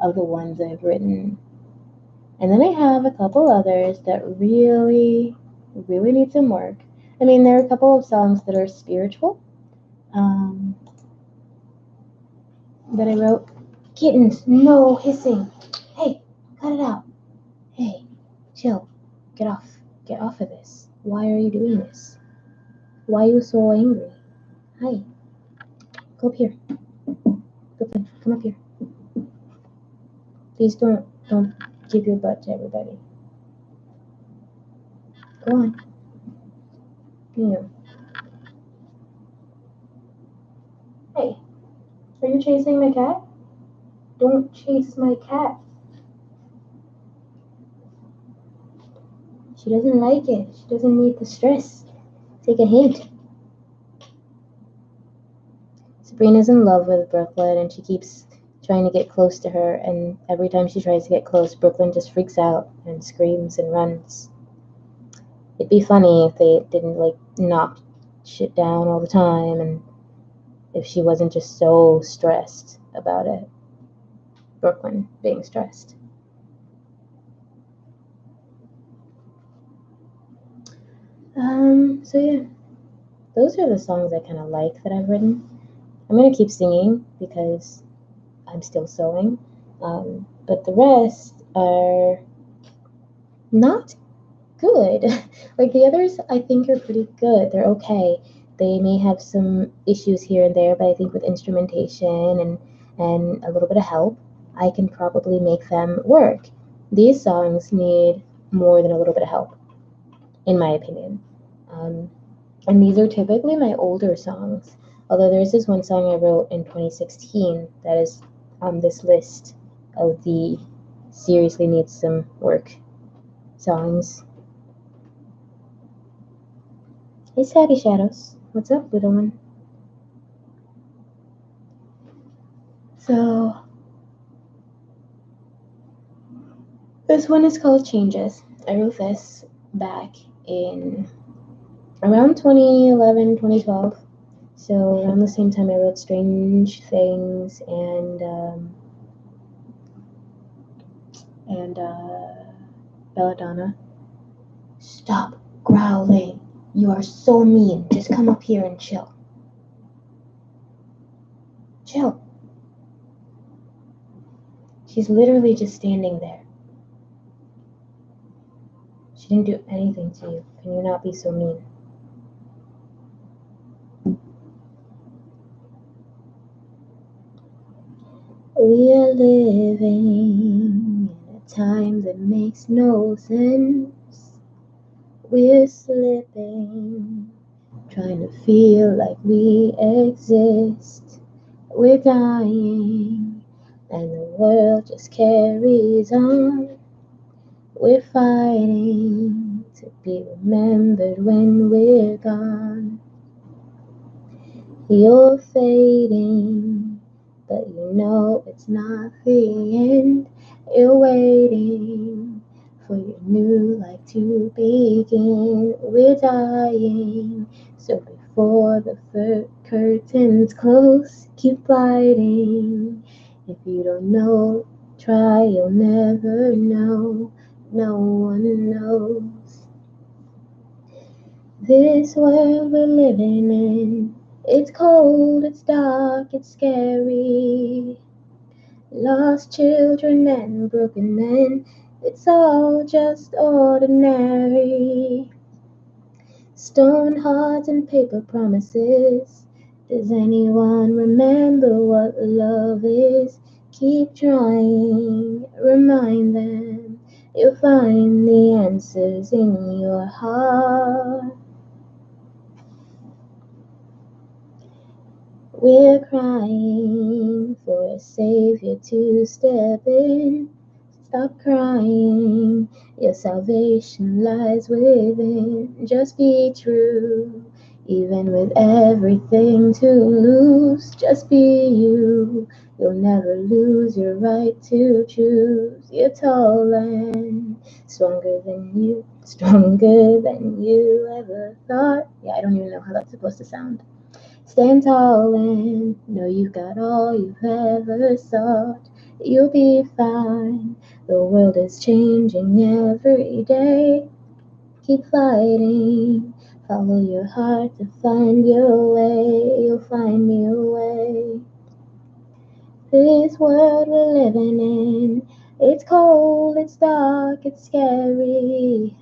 S1: of the ones I've written. And then I have a couple others that really, really need some work. I mean, there are a couple of songs that are spiritual that I wrote. Kittens, no hissing. Hey, cut it out. Hey, chill. Get off. Get off of this. Why are you doing this? Why are you so angry? Hi. Go up here. Brooklyn, come up here. Please don't give your butt to everybody. Go on. Yeah. Hey, are you chasing my cat? Don't chase my cat. She doesn't like it. She doesn't need the stress. Take a hint. Sabrina's in love with Brooklyn, and she keeps trying to get close to her, and every time she tries to get close, Brooklyn just freaks out and screams and runs. It'd be funny if they didn't, like, knock shit down all the time, and if she wasn't just so stressed about it. Brooklyn being stressed. So yeah, those are the songs I kind of like that I've written. I'm gonna keep singing because I'm still sewing, but the rest are not good. Like, the others, I think, are pretty good. They're okay. They may have some issues here and there, but I think with instrumentation and a little bit of help, I can probably make them work. These songs need more than a little bit of help, in my opinion. And these are typically my older songs. Although there's this one song I wrote in 2016 that is on this list of the seriously needs some work songs. Hey, Saggy Shadows. What's up, little one? So, this one is called Changes. I wrote this back in around 2011, 2012. So, around the same time I wrote Strange Things and Belladonna. Stop growling. You are so mean. Just come up here and chill. Chill. She's literally just standing there. She didn't do anything to you. Can you not be so mean? We are living in a time that makes no sense. We're slipping, trying to feel like we exist. We're dying, and the world just carries on. We're fighting to be remembered when we're gone. You're fading, but you know it's not the end. You're waiting for your new life to begin. We're dying, so before the curtains close, keep fighting. If you don't know, try, you'll never know. No one knows. This world we're living in, it's cold, it's dark, it's scary. Lost children and broken men, it's all just ordinary. Stone hearts and paper promises. Does anyone remember what love is? Keep trying, remind them. You'll find the answers in your heart. We're crying for a savior to step in. Stop crying, your salvation lies within. Just be true, Even with everything to lose, just be you. You'll never lose your right to choose. You're tall and stronger than you ever thought. Yeah, I don't even know how that's supposed to sound. Stand tall and know you've got all you've ever sought. You'll be fine. The world is changing every day. Keep fighting. Follow your heart to find your way. You'll find your way. This world we're living in, it's cold, it's dark, it's scary.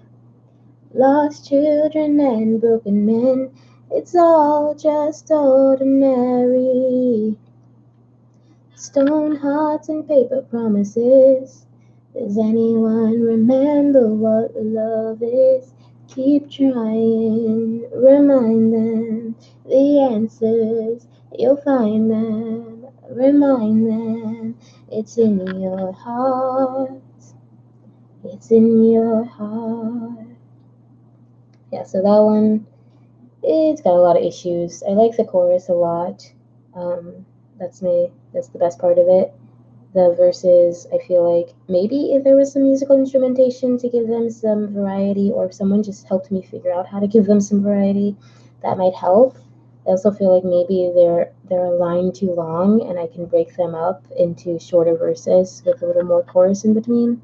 S1: Lost children and broken men, it's all just ordinary. Stone hearts and paper promises. Does anyone remember what love is? Keep trying, remind them the answers. You'll find them, remind them. It's in your heart. It's in your heart. Yeah, so that one, it's got a lot of issues. I like the chorus a lot. That's the best part of it. The verses, I feel like maybe if there was some musical instrumentation to give them some variety, or if someone just helped me figure out how to give them some variety, that might help. I also feel like maybe they're a line too long, and I can break them up into shorter verses with a little more chorus in between.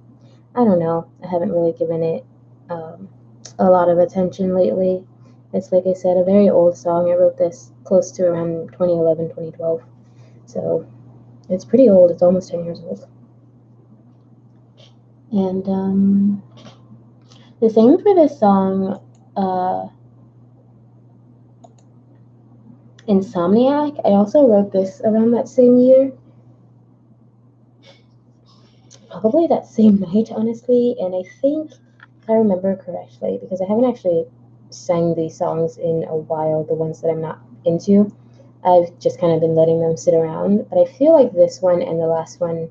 S1: I don't know. I haven't really given it a lot of attention lately. It's, like I said, a very old song. I wrote this close to around 2011, 2012. So it's pretty old. It's almost 10 years old. And the same for this song, Insomniac. I also wrote this around that same year. Probably that same night, honestly. And I think, if I remember correctly, because I haven't actually sang these songs in a while, the ones that I'm not into, I've just kind of been letting them sit around. But I feel like this one and the last one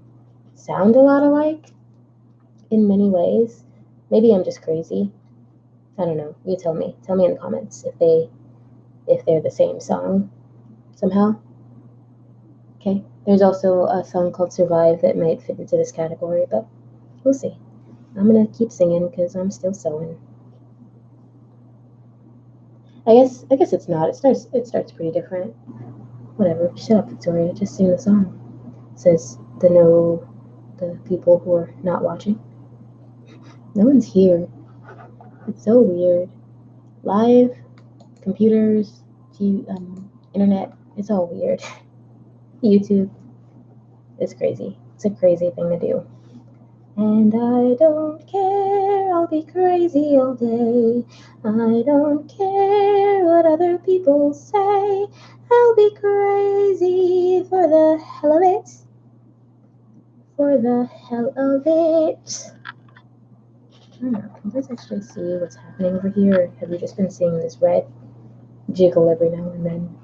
S1: sound a lot alike in many ways. Maybe I'm just crazy. I don't know. You tell me. Tell me in the comments if they're the same song somehow. Okay. There's also a song called Survive that might fit into this category, but we'll see. I'm gonna keep singing because I'm still sewing. I guess it's not. It starts pretty different. Whatever. Shut up, Victoria. Just sing the song. Says the people who are not watching. No one's here. It's so weird. Live, computers, internet. It's all weird. YouTube. It's crazy. It's a crazy thing to do. And I don't care, I'll be crazy all day. I don't care what other people say. I'll be crazy for the hell of it. For the hell of it. I don't know, can you guys actually see what's happening over here? Or have you just been seeing this red jiggle every now and then?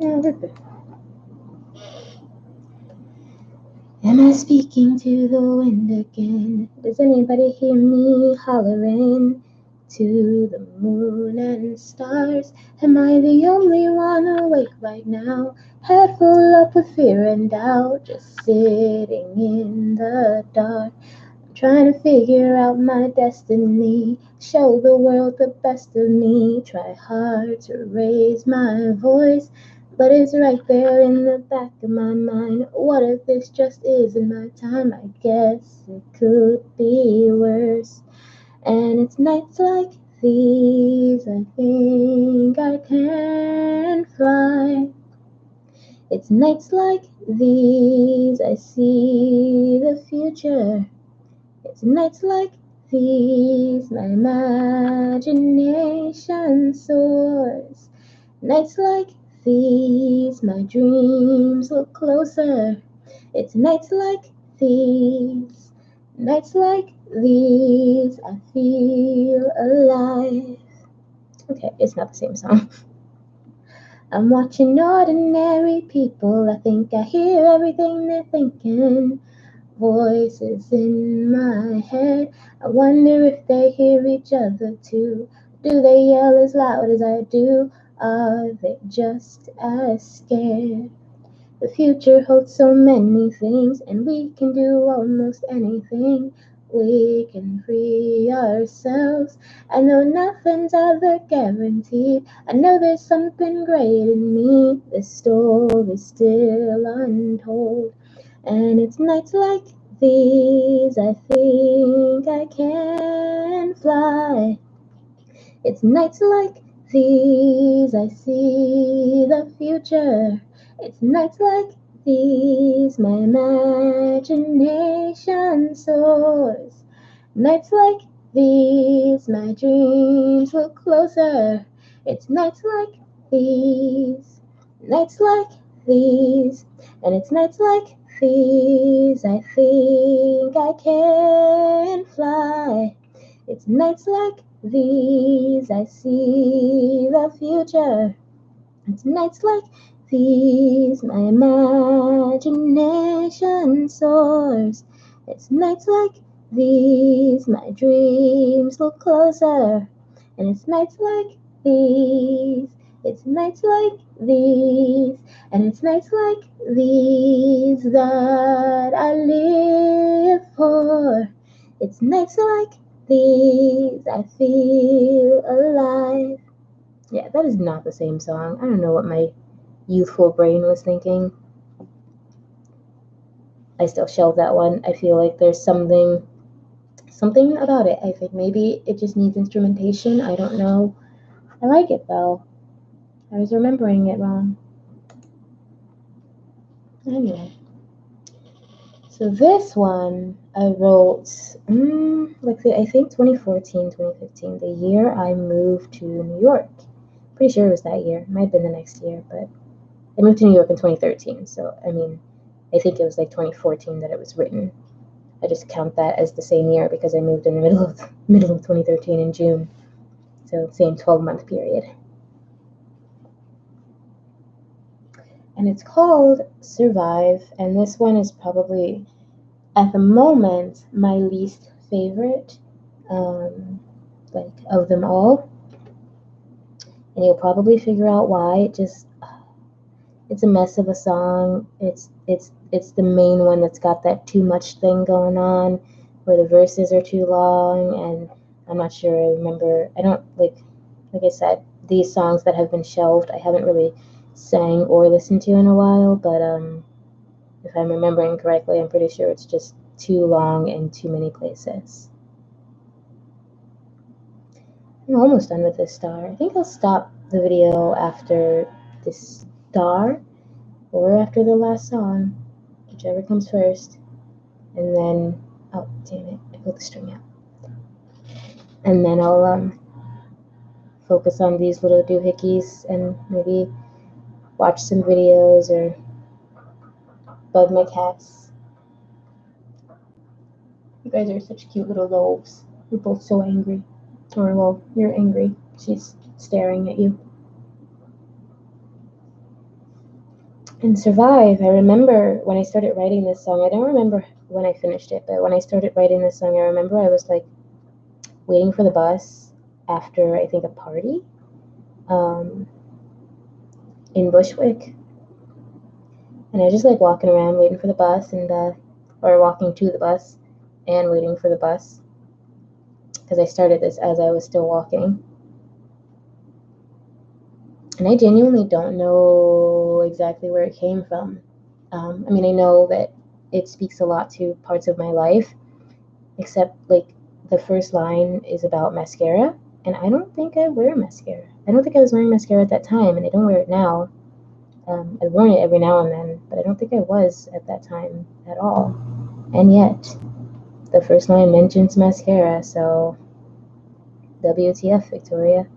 S1: Yeah, we're good. Am I speaking to the wind again? Does anybody hear me hollering to the moon and stars? Am I the only one awake right now? Head full up with fear and doubt, just sitting in the dark. I'm trying to figure out my destiny, show the world the best of me. Try hard to raise my voice, but it's right there in the back of my mind. What if this just isn't my time? I guess it could be worse. And it's nights like these I think I can fly. It's nights like these I see the future. It's nights like these my imagination soars. Nights like these, my dreams look closer. It's nights like these, nights like these, I feel alive. Okay, it's not the same song. I'm watching ordinary people. I think I hear everything they're thinking. voices in my head. I wonder if they hear each other too. Do they yell as loud as I do? Are they just as scared? The future holds so many things, and we can do almost anything. We can free ourselves. I know nothing's ever guaranteed. I know there's something great in me. This story's still untold. And it's nights like these I think I can fly. It's nights like these I see the future. It's nights like these my imagination soars. Nights like these my dreams look closer. It's nights like these, nights like these, and it's nights like these I think I can fly. It's nights like these I see the future. It's nights like these my imagination soars. It's nights like these my dreams look closer. And it's nights like these, it's nights like these, and it's nights like these that I live for. It's nights like these I feel alive. Yeah, that is not the same song. I don't know what my youthful brain was thinking. I still shelved that one. I feel like there's something about it. I think maybe it just needs instrumentation. I don't know. I like it though. I was remembering it wrong. Anyway. So this one I wrote, I think 2014, 2015, the year I moved to New York. Pretty sure it was that year. It might have been the next year, but I moved to New York in 2013. So, I mean, I think it was like 2014 that it was written. I just count that as the same year because I moved in the middle of 2013 in June. So, same 12-month period. And it's called Survive, and this one is probably, at the moment, my least favorite, of them all. And you'll probably figure out why. It's a mess of a song. It's the main one that's got that too much thing going on, where the verses are too long, and I'm not sure. I don't like I said, these songs that have been shelved, I haven't really sang or listened to in a while, but if I'm remembering correctly, I'm pretty sure it's just too long and too many places. I'm almost done with this star. I think I'll stop the video after this star or after the last song, whichever comes first. And then, oh, damn it, I pulled the string out. And then I'll focus on these little doohickeys and maybe watch some videos or bug my cats. You guys are such cute little loaves. You're both so angry. Or, well, you're angry. She's staring at you. And Survive, I remember when I started writing this song, I don't remember when I finished it, but when I started writing this song, I remember I was like waiting for the bus after, I think, a party in Bushwick. And I was just like walking around waiting for the bus or walking to the bus and waiting for the bus because I started this as I was still walking. And I genuinely don't know exactly where it came from. I mean, I know that it speaks a lot to parts of my life, except like the first line is about mascara, and I don't think I wear mascara. I don't think I was wearing mascara at that time, and I don't wear it now. I've worn it every now and then, but I don't think I was at that time at all. And yet, the first line mentions mascara, so WTF, Victoria.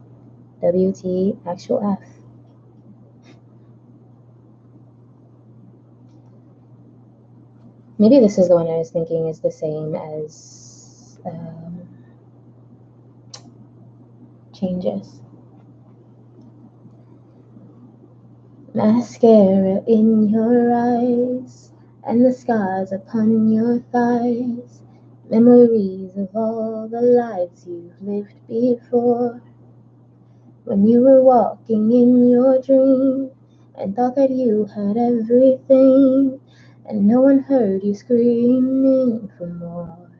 S1: WT actual F. Maybe this is the one I was thinking is the same as Changes. Mascara in your eyes, and the scars upon your thighs, memories of all the lives you've lived before. When you were walking in your dream and thought that you had everything, and no one heard you screaming for more.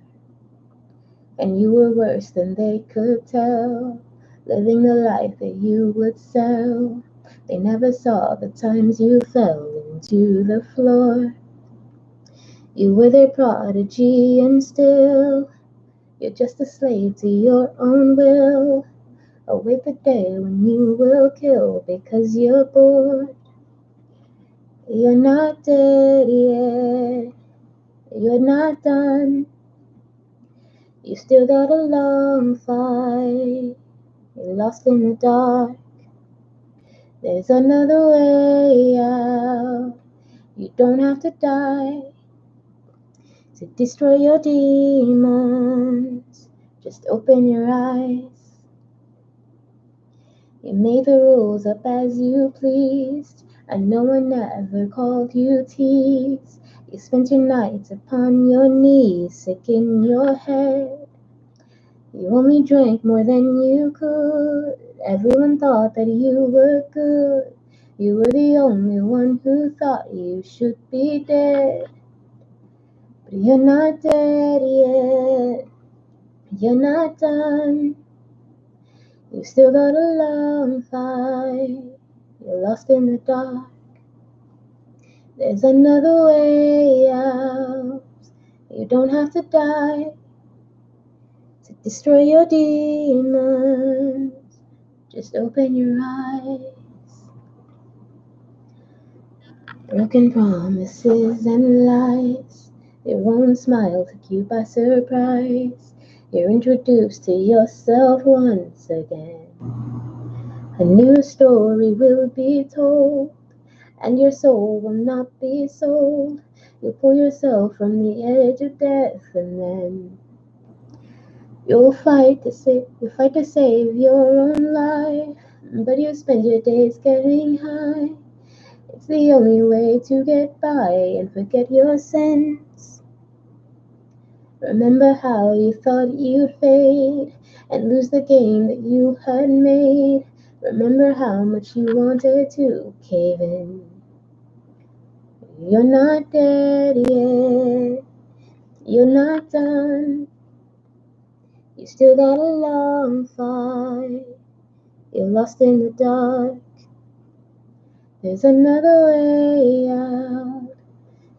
S1: And you were worse than they could tell, living the life that you would sell. They never saw the times you fell into the floor. You were their prodigy and still you're just a slave to your own will. Await the day when you will kill because you're bored. You're not dead yet. You're not done. You still got a long fight. You're lost in the dark. There's another way out. You don't have to die to destroy your demons. Just open your eyes. You made the rules up as you pleased, and no one ever called you tease. You spent your nights upon your knees, sick in your head. You only drank more than you could. Everyone thought that you were good. You were the only one who thought you should be dead. But you're not dead yet. You're not done. You still got a long fight. You're lost in the dark. There's another way out. You don't have to die to destroy your demons. Just open your eyes. Broken promises and lies. Your own smile took you by surprise. You're introduced to yourself once again. A new story will be told, and your soul will not be sold. You'll pull yourself from the edge of death, and then you'll fight to save your own life. But you spend your days getting high. It's the only way to get by and forget your sins. Remember how you thought you'd fade and lose the game that you had made. Remember how much you wanted to cave in. You're not dead yet. You're not done. You still got a long fight. You're lost in the dark. There's another way out.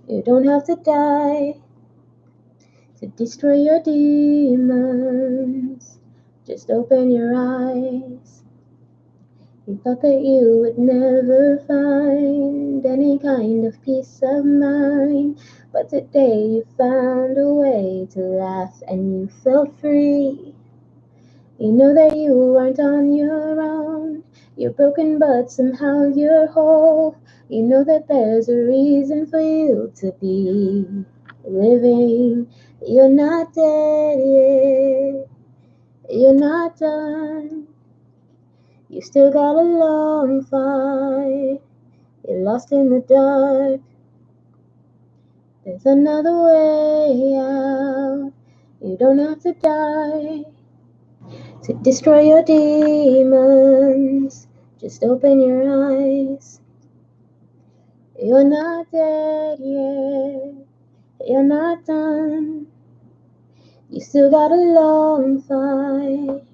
S1: You don't have to die to destroy your demons. Just open your eyes. You thought that you would never find any kind of peace of mind, but today you found a way to laugh and you felt free. You know that you weren't on your own. You're broken, but somehow you're whole. You know that there's a reason for you to be living. You're not dead yet. You're not done. You still got a long fight. You're lost in the dark. There's another way out. You don't have to die to destroy your demons. Just open your eyes. You're not dead yet. You're not done. You still got a long fight.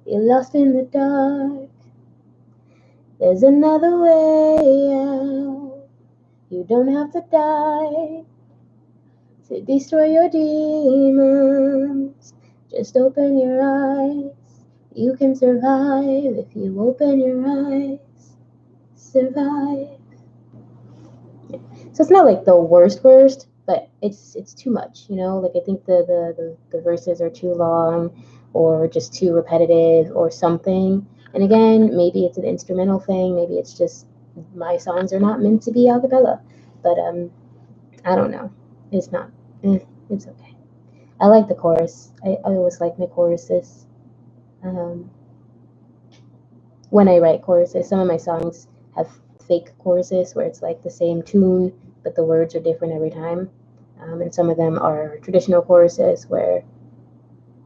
S1: You're lost in the dark. There's another way out. You don't have to die to destroy your demons. Just open your eyes. You can survive if you open your eyes. Survive. So it's not like the worst, but it's too much, you know? Like I think the verses are too long or just too repetitive or something. And again, maybe it's an instrumental thing. Maybe it's just my songs are not meant to be a cappella. But I don't know. It's not. It's okay. I like the chorus. I always like my choruses. When I write choruses, some of my songs have fake choruses where it's like the same tune but the words are different every time. And some of them are traditional choruses where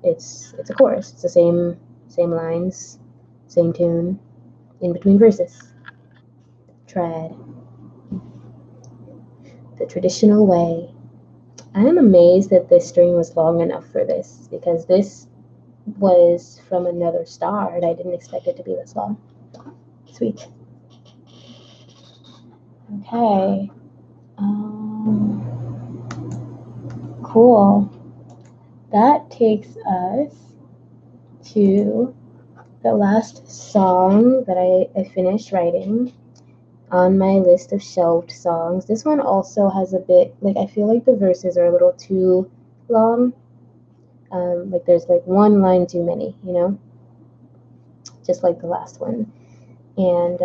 S1: it's a chorus. It's the same lines, same tune, in between verses. Trad. The traditional way. I am amazed that this string was long enough for this, because this was from another star and I didn't expect it to be this long. Sweet. Okay. Cool. That takes us to the last song that I finished writing on my list of shelved songs. This one also has a bit, like, I feel like the verses are a little too long. Like there's like one line too many, just like the last one. And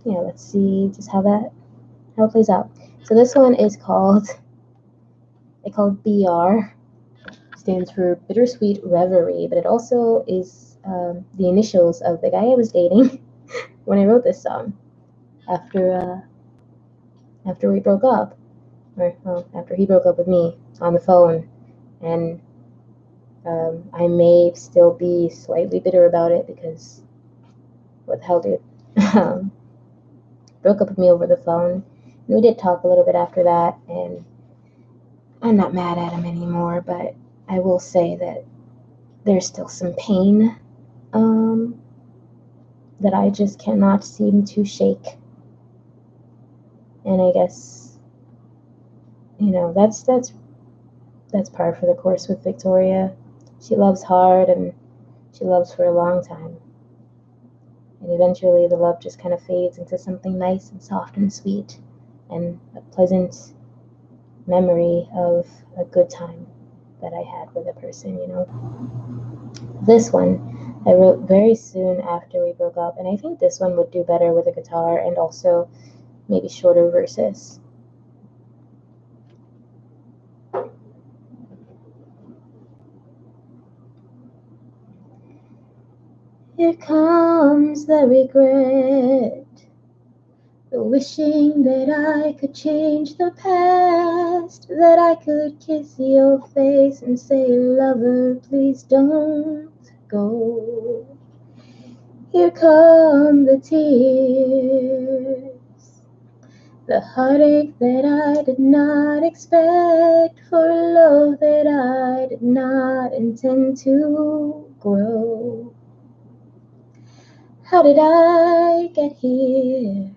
S1: yeah, let's see just how it plays out. So this one is called BR, stands for Bittersweet Reverie, but it also is the initials of the guy I was dating when I wrote this song after we broke up, or well, after he broke up with me on the phone, and I may still be slightly bitter about it because what the hell, dude? Broke up with me over the phone. We did talk a little bit after that, and I'm not mad at him anymore, but I will say that there's still some pain that I just cannot seem to shake. And I guess, that's par for the course with Victoria. She loves hard and she loves for a long time. And eventually the love just kind of fades into something nice and soft and sweet and a pleasant memory of a good time that I had with a person, This one I wrote very soon after we broke up, and I think this one would do better with a guitar and also maybe shorter verses. Here comes the regret, the wishing that I could change the past, that I could kiss your face and say, lover, please don't go. Here come the tears, the heartache that I did not expect, for a love that I did not intend to grow. How did I get here?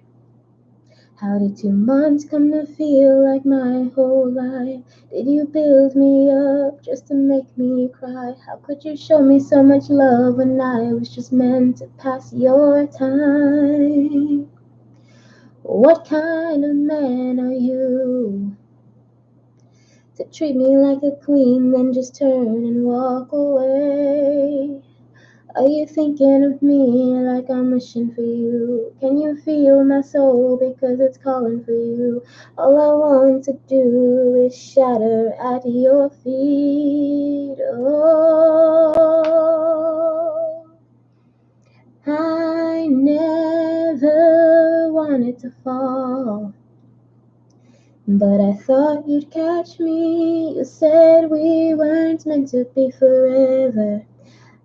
S1: How did 2 months come to feel like my whole life? Did you build me up just to make me cry? How could you show me so much love when I was just meant to pass your time? What kind of man are you to treat me like a queen, then just turn and walk away? Are you thinking of me like I'm wishing for you? Can you feel my soul because it's calling for you? All I want to do is shatter at your feet. Oh, I never wanted to fall, but I thought you'd catch me. You said we weren't meant to be forever.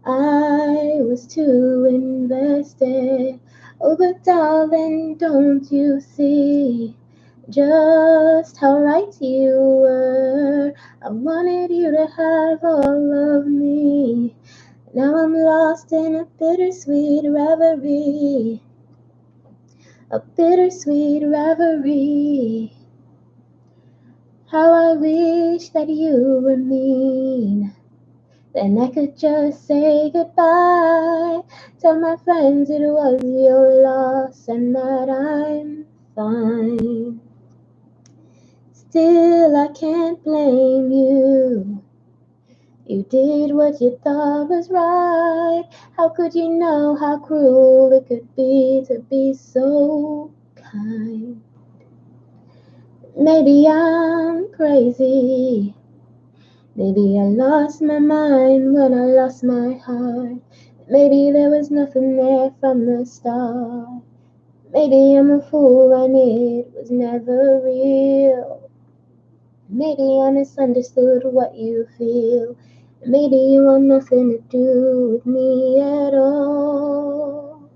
S1: I was too invested. Oh, but darling, don't you see just how right you were? I wanted you to have all of me. Now I'm lost in a bittersweet reverie. A bittersweet reverie. How I wish that you were mean. Then I could just say goodbye. Tell my friends it was your loss and that I'm fine. Still, I can't blame you. You did what you thought was right. How could you know how cruel it could be to be so kind? Maybe I'm crazy. Maybe I lost my mind when I lost my heart. Maybe there was nothing there from the start. Maybe I'm a fool and it was never real. Maybe I misunderstood what you feel. Maybe you want nothing to do with me at all.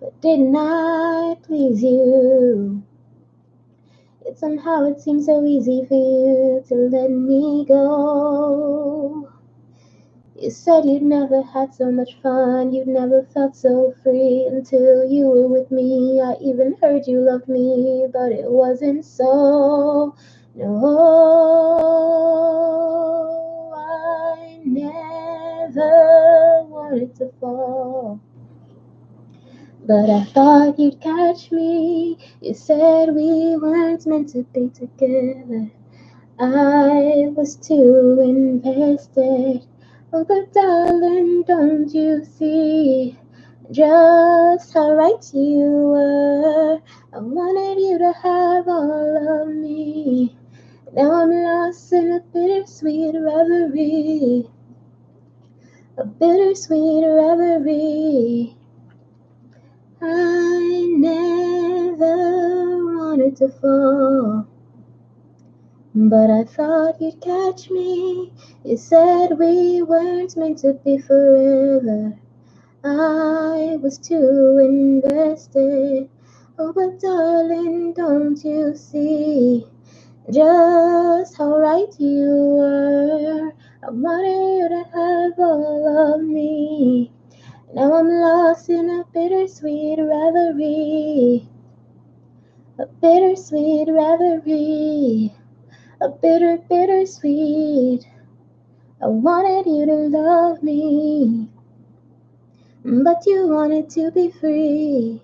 S1: But didn't I please you? Yet somehow it seems so easy for you to let me go. You said you'd never had so much fun, you'd never felt so free until you were with me. I even heard you loved me, but it wasn't so. No, I never wanted to fall. But I thought you'd catch me. You said we weren't meant to be together. I was too invested. Oh, but darling, don't you see just how right you were? I wanted you to have all of me. Now I'm lost in a bittersweet reverie. A bittersweet reverie. I never wanted to fall. But I thought you'd catch me. You said we weren't meant to be forever. I was too invested. Oh, but darling, don't you see just how right you were? I wanted you to have all of me. Now I'm lost in a bittersweet reverie. A bittersweet reverie. A bittersweet. I wanted you to love me, but you wanted to be free.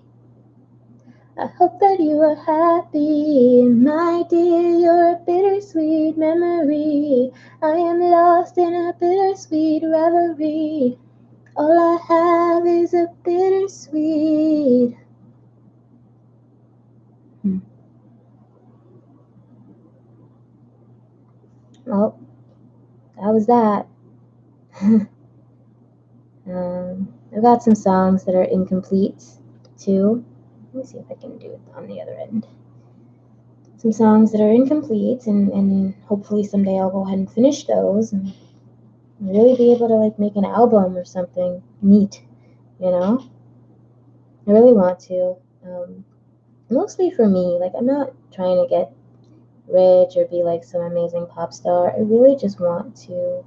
S1: I hope that you are happy, my dear. You're a bittersweet memory. I am lost in a bittersweet reverie. All I have is a bittersweet. Oh, that was that. I've got some songs that are incomplete too. Let me see if I can do it on the other end. Some songs that are incomplete, and hopefully someday I'll go ahead and finish those and really be able to like make an album or something neat, you know? I really want to. Mostly for me. Like, I'm not trying to get rich or be like some amazing pop star. I really just want to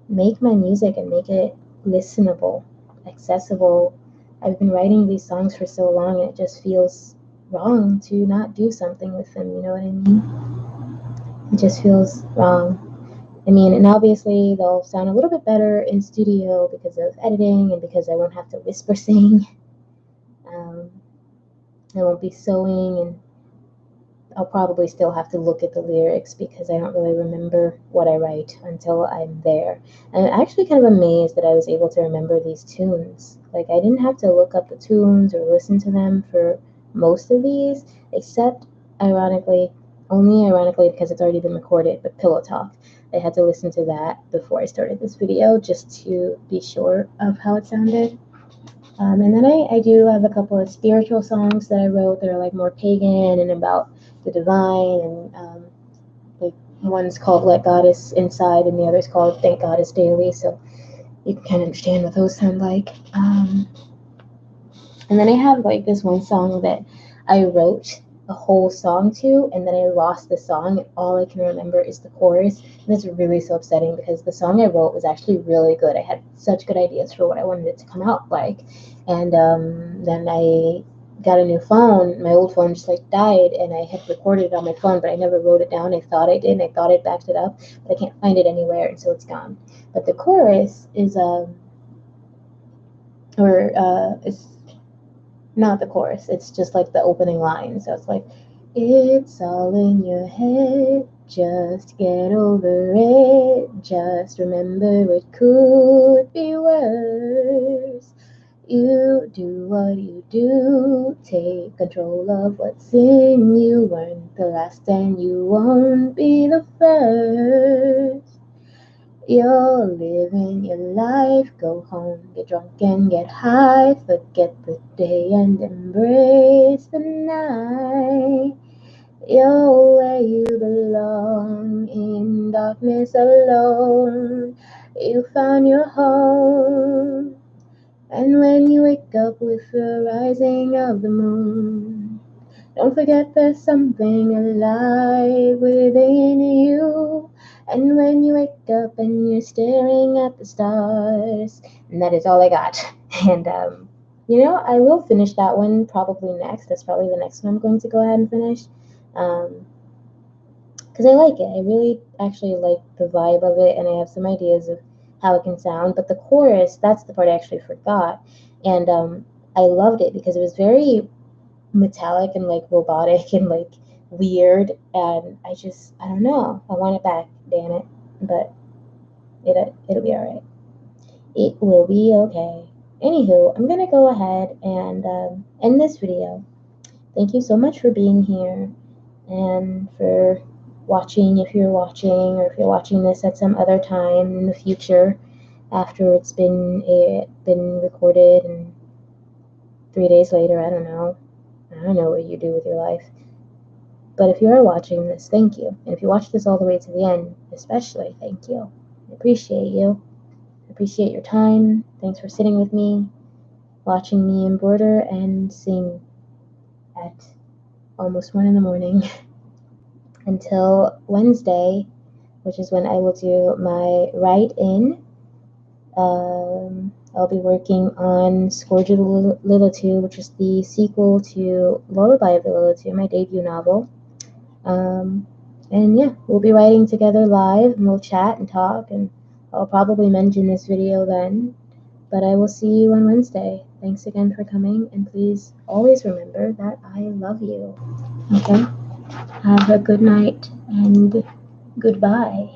S1: make my music and make it listenable, accessible. I've been writing these songs for so long, and it just feels wrong to not do something with them, you know what I mean? It just feels wrong. I mean, and obviously they'll sound a little bit better in studio because of editing and because I won't have to whisper sing. I won't be sewing, and I'll probably still have to look at the lyrics because I don't really remember what I write until I'm there. And I'm actually kind of amazed that I was able to remember these tunes. Like, I didn't have to look up the tunes or listen to them for most of these, except only ironically because it's already been recorded, but Pillow Talk. I had to listen to that before I started this video just to be sure of how it sounded. And then I do have a couple of spiritual songs that I wrote that are like more pagan and about the divine, and like one's called Let Goddess Inside and the other's called Thank Goddess Daily, so you can kind of understand what those sound like. And then I have like this one song that I wrote a whole song to, and then I lost the song, and all I can remember is the chorus. And it's really so upsetting because the song I wrote was actually really good. I had such good ideas for what I wanted it to come out like. And then I got a new phone. My old phone just like died, and I had recorded it on my phone, but I never wrote it down. I thought I did, and I thought I backed it up, but I can't find it anywhere, and so it's gone. But the chorus is it's not the chorus, it's just like the opening line. So it's like, it's all in your head, just get over it, just remember it could be worse. You do what you do, take control of what's in you, weren't the last and you won't be the first. You're living your life, go home, get drunk and get high, forget the day and embrace the night. You're where you belong, in darkness alone. You found your home, and when you wake up with the rising of the moon, don't forget there's something alive within you. And when you wake up and you're staring at the stars, and that is all I got. And I will finish that one probably next. That's probably the next one I'm going to go ahead and finish. Because I like it. I really actually like the vibe of it, and I have some ideas of how it can sound. But the chorus, that's the part I actually forgot. And I loved it because it was very metallic and like robotic and like weird, and I don't know, I want it back, damn it. But it'll be all right. It will be okay. Anywho, I'm gonna go ahead and end this video. Thank you so much for being here and for watching, if you're watching, or if you're watching this at some other time in the future after it's been recorded, and 3 days later, I don't know what you do with your life. But if you are watching this, thank you. And if you watch this all the way to the end, especially, thank you. I appreciate you. I appreciate your time. Thanks for sitting with me, watching me embroider and sing at almost 1 in the morning until Wednesday, which is when I will do my write-in. I'll be working on Scourge of the Lilitude, which is the sequel to Lullaby of the Lilitude, my debut novel. And yeah, we'll be writing together live, and we'll chat and talk, and I'll probably mention this video then. But I will see you on Wednesday. Thanks again for coming, and please always remember that I love you. Okay? Have a good night, and goodbye.